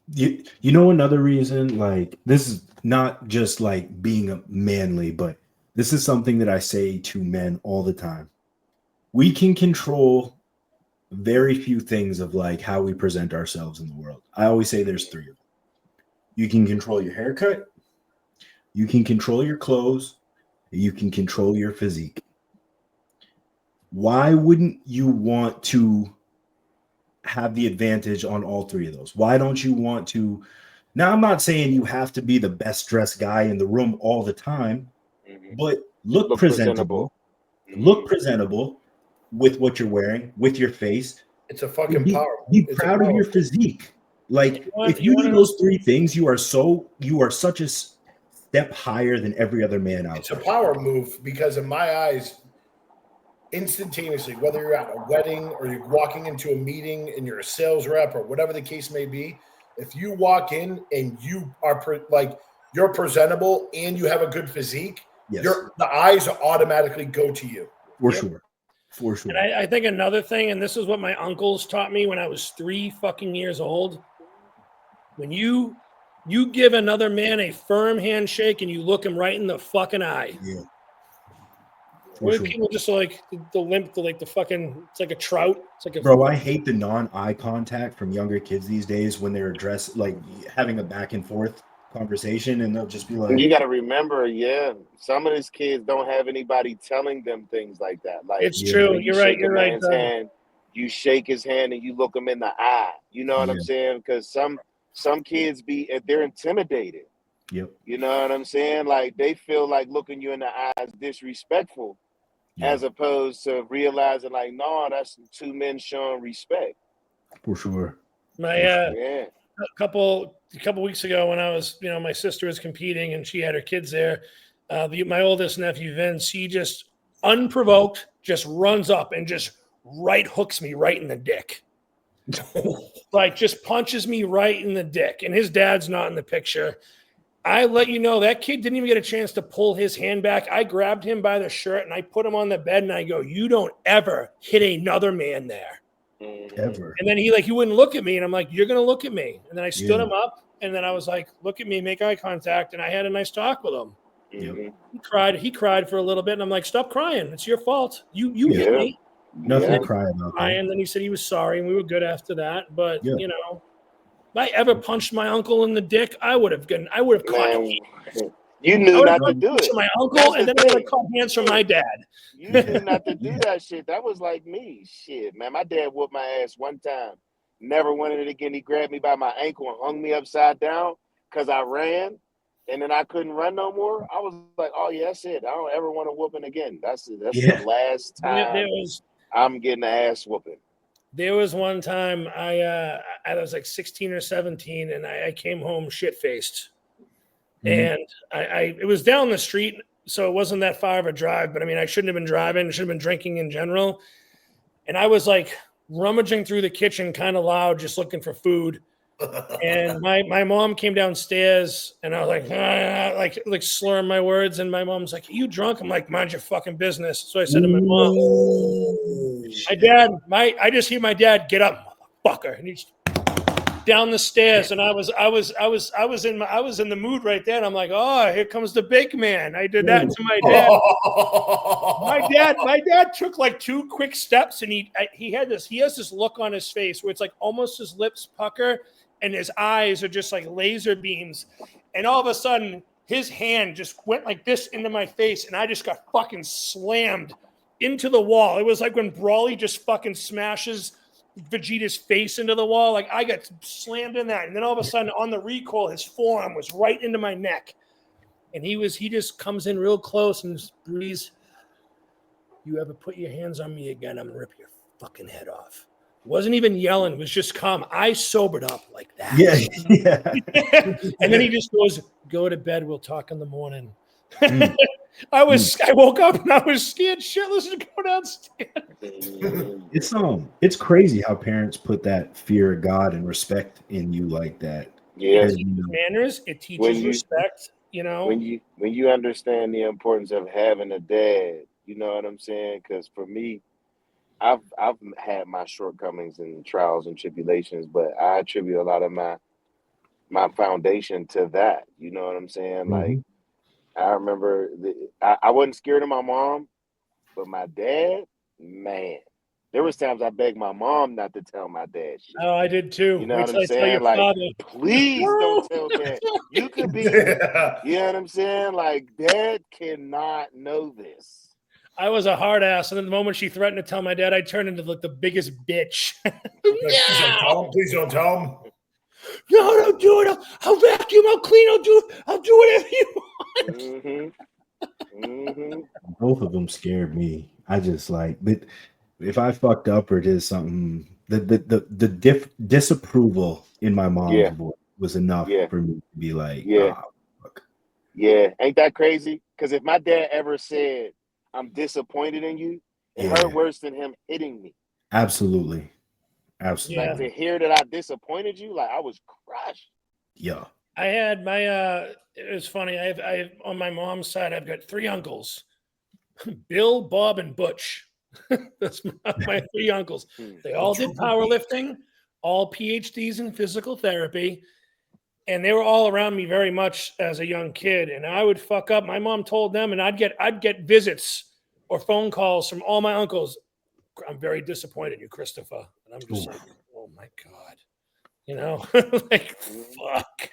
You know another reason, like this is not just like being manly, but this is something that I say to men all the time. We can control very few things of like how we present ourselves in the world. I always say there's 3 of them. You can control your haircut, you can control your clothes, you can control your physique. Why wouldn't you want to have the advantage on all 3 of those? Why don't you want to? Now, I'm not saying you have to be the best dressed guy in the room all the time, but look presentable. Look presentable with what you're wearing, with your face. It's a fucking power. Be proud of your physique. Like if you do those 3 things, you are such a step higher than every other man out there. It's a power move because in my eyes, instantaneously, whether you're at a wedding or you're walking into a meeting and you're a sales rep or whatever the case may be, if you walk in and you are you're presentable and you have a good physique, the eyes automatically go to you. For sure. And I think another thing, and this is what my uncles taught me when I was 3 fucking years old. When you give another man a firm handshake and you look him right in the fucking eye. Yeah. Where people just like the limp, the fucking, it's like a trout. It's like a Bro, I hate the non-eye contact from younger kids these days when they're addressed, like having a back and forth conversation, and they'll just be like, you got to remember, some of these kids don't have anybody telling them things like that. Like, it's true. You're right. You're right. Hand, you shake his hand and you look him in the eye. You know what I'm saying? Because some kids they're intimidated. Yep. You know what I'm saying? Like, they feel like looking you in the eye is disrespectful, as opposed to realizing, like, no, that's two men showing respect. For sure. A couple weeks ago, when I was, my sister was competing and she had her kids there, my oldest nephew Vince, he just unprovoked just runs up and just right hooks me right in the dick. Like, just punches me right in the dick. And his dad's not in the picture. I let you know that kid didn't even get a chance to pull his hand back. I grabbed him by the shirt and I put him on the bed and I go, "You don't ever hit another man there." Ever. And then he wouldn't look at me, and I'm like, "You're gonna look at me." And then I stood him up, and then I was like, "Look at me, make eye contact," and I had a nice talk with him. Mm-hmm. He cried for a little bit, and I'm like, "Stop crying. It's your fault. You hit me." Nothing to cry about. And then he said he was sorry, and we were good after that. But if I ever punched my uncle in the dick, I would have caught him. You knew not to do it. My uncle, and then I would have caught hands from my dad. You knew not to do that shit. That was like me. Shit, man. My dad whooped my ass one time. Never wanted it again. He grabbed me by my ankle and hung me upside down because I ran, and then I couldn't run no more. I was like, "Oh yeah, that's it. I don't ever want to whooping again. That's the last time I'm getting an ass whooping." There was one time I was like 16 or 17, and I came home shit faced, and it was down the street, so it wasn't that far of a drive. But I mean, I shouldn't have been driving. I should have been drinking in general. And I was like rummaging through the kitchen, kind of loud, just looking for food. And my mom came downstairs, and I was like, like slurring my words. And my mom's like, "Are you drunk?" I'm like, "Mind your fucking business." So I said to my mom, I just hear my dad, "Get up, motherfucker," and he's down the stairs. And I was in the mood right there. And I'm like, "Oh, here comes the big man." I did that to my dad. My dad took like 2 quick steps, and he has this look on his face where it's like almost his lips pucker and his eyes are just like laser beams. And all of a sudden his hand just went like this into my face, and I just got fucking slammed into the wall. It was like when Brawley just fucking smashes Vegeta's face into the wall. Like, I got slammed in that. And then all of a sudden on the recoil, his forearm was right into my neck. And he just comes in real close and just breathes, "You ever put your hands on me again, I'm gonna rip your fucking head off." Wasn't even yelling, it was just calm. I sobered up like that. And then he just goes, "Go to bed, we'll talk in the morning." I woke up and I was scared shitless to go downstairs. It's crazy how parents put that fear of God and respect in you like that. Yeah, manners. It teaches respect. When you understand the importance of having a dad, you know what I'm saying? Because for me, I've had my shortcomings and trials and tribulations, but I attribute a lot of my foundation to that. You know what I'm saying? Like, I remember I wasn't scared of my mom, but my dad, man, there was times I begged my mom not to tell my dad shit. Oh, I did too. You know what I'm saying? Like, please don't tell Dad. You could be, you know what I'm saying? Like, Dad cannot know this. I was a hard ass, and then the moment she threatened to tell my dad, I turned into like the biggest bitch. Please don't tell him. No, don't do it. I'll vacuum. I'll clean. I'll do whatever you want. Both of them scared me. I just like, if I fucked up or did something, the disapproval in my mom's voice was enough for me to be like, fuck. Yeah, ain't that crazy? Because if my dad ever said, "I'm disappointed in you," it hurt worse than him hitting me. Absolutely. Like, to hear that I disappointed you, like, I was crushed. Yeah. I had my it was funny. I on my mom's side, I've got 3 uncles: Bill, Bob, and Butch. That's my 3 uncles. They all did powerlifting, all PhDs in physical therapy, and they were all around me very much as a young kid. And I would fuck up. My mom told them, and I'd get visits or phone calls from all my uncles. I'm very disappointed in you, Christopher. And I'm just like, oh my God. You know, like, fuck.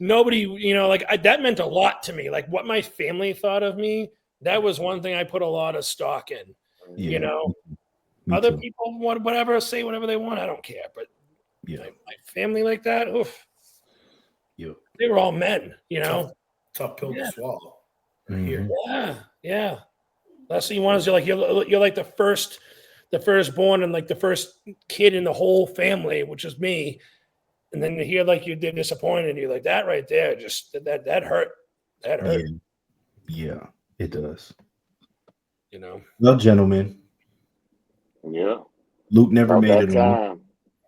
Nobody, you know, like that meant a lot to me. Like what my family thought of me, that was one thing I put a lot of stock in. Yeah. You know, other people want whatever, say whatever they want. I don't care. But my family like that, oof. They were all men, you know. Tough pill to swallow. Mm-hmm. Yeah. Last thing you want is you're like the firstborn and like the first kid in the whole family, which is me. And then you hear like you're disappointed, and you're like, that right there, just that hurt. That hurt. Yeah, it does. You know. Well, gentlemen. Yeah. Luke never made it time.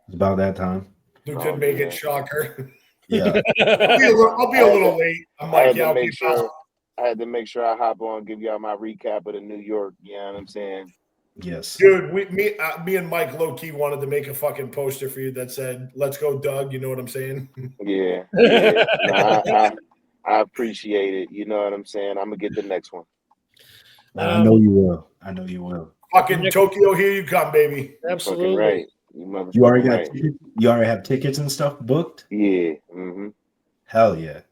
It's about that time. Luke didn't make it, shocker. Yeah. I'll be a little late. I'm like, I had to make sure I hop on and give y'all my recap of the New York. You know what I'm saying? Yes. Dude, me and Mike low-key wanted to make a fucking poster for you that said, "Let's go, Doug." You know what I'm saying? Yeah. No, I appreciate it. You know what I'm saying? I'm going to get the next one. I know you will. Fucking Tokyo, here you come, baby. Absolutely. Right. You already got tickets? You already have tickets and stuff booked? Yeah. Mm-hmm. Hell yeah.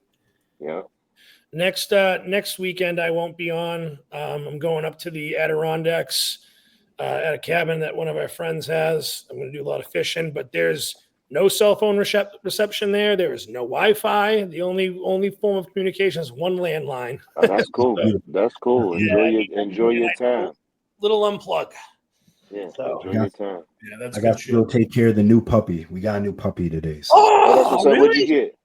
Yeah. Next weekend I won't be on. I'm going up to the Adirondacks at a cabin that one of our friends has. I'm going to do a lot of fishing, but there's no cell phone reception there. There is no Wi-Fi. The only form of communication is one landline. Oh, that's cool. That's cool. Enjoy your time. Little unplug. Yeah. Enjoy your time. Yeah, that's I got to go take care of the new puppy. We got a new puppy today. So. Oh, so really? What'd you get?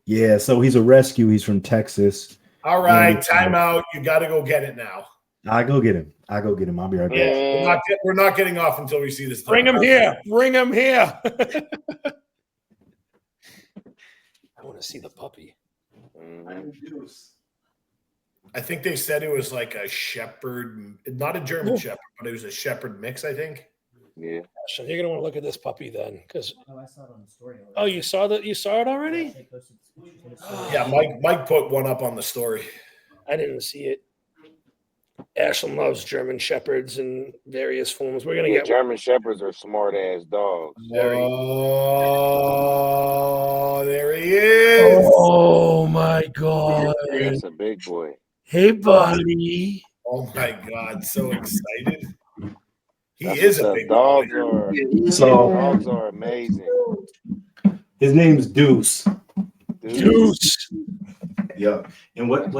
Yeah, so he's a rescue. He's from Texas. All right, time out. You got to go get it now. I go get him. I'll be right back. We're not getting off until we see this. Bring him here. Bring him here. I want to see the puppy. I think they said it was like a shepherd, not a German shepherd, but it was a shepherd mix, I think. Yeah. So you're gonna want to look at this puppy then, because I saw it on the story. Oh, you saw that? You saw it already? Yeah, Mike put one up on the story. I didn't see it. Ashlyn loves German shepherds in various forms. We're gonna get German shepherds are smart ass dogs. Oh, there he is. Oh my God. That's a big boy. Hey, buddy. Oh my God, so excited. He is a big dogs boy. Dogs are amazing. His name's Deuce. Deuce. Yeah. And what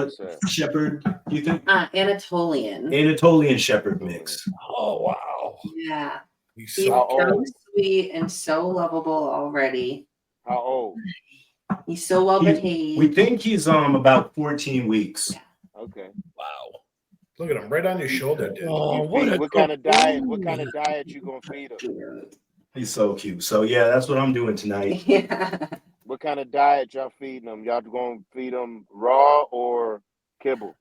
shepherd do you think? Anatolian shepherd mix. Oh wow. Yeah. He's so sweet and so lovable already. How old? He's so well behaved. We think he's about 14 weeks. Yeah. Okay. Wow. Look at him right on your shoulder, dude. Oh, what kind of diet you gonna feed him? He's so cute. So yeah, that's what I'm doing tonight. Yeah. What kind of diet y'all feeding them? Y'all gonna feed them raw or kibble?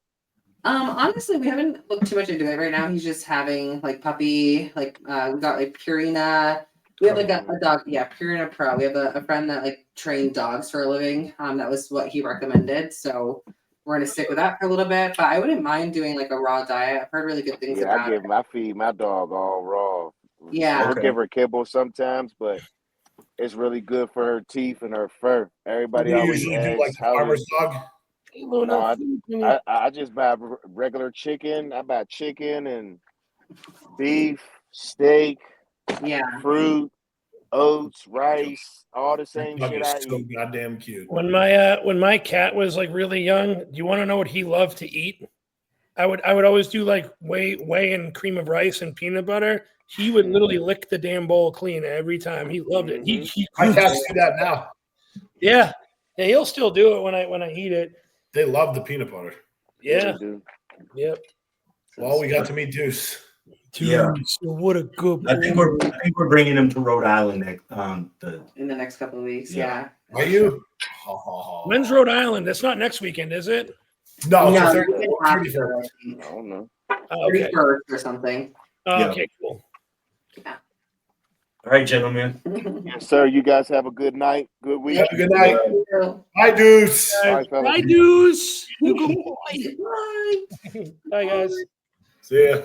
Honestly, we haven't looked too much into it right now. He's just having like puppy, like we got like Purina. We have like a dog, Purina Pro. We have a friend that like trained dogs for a living. That was what he recommended. So we're gonna stick with that for a little bit. But I wouldn't mind doing like a raw diet. I've heard really good things about it. I feed my dog all raw. Yeah. I'll give her kibble sometimes, but it's really good for her teeth and her fur. Everybody always usually asks, do like the farmer's dog. No, I just buy regular chicken. I buy chicken and beef, steak, fruit, oats, rice, all the same shit I so eat. Goddamn cute. When my cat was like really young, do you want to know what he loved to eat? I would always do like whey and cream of rice and peanut butter. He would literally lick the damn bowl clean every time. He loved it. My cats do that now. Yeah, he'll still do it when I eat it. They love the peanut butter. Yeah. Yep. Well, we got to meet Deuce. Yeah. What a good boy. I think we're bringing him to Rhode Island in the next couple of weeks. Yeah. Are you? When's Rhode Island? That's not next weekend, is it? No, no, it's the 31st. I don't know. 31st or something. Okay, cool. Yeah. All right, gentlemen. Yes, sir. You guys have a good night. Good week. Have a good night. Bye, Deuce. All right, fellas. Bye, Deuce. You go. Bye. Bye, guys. See ya.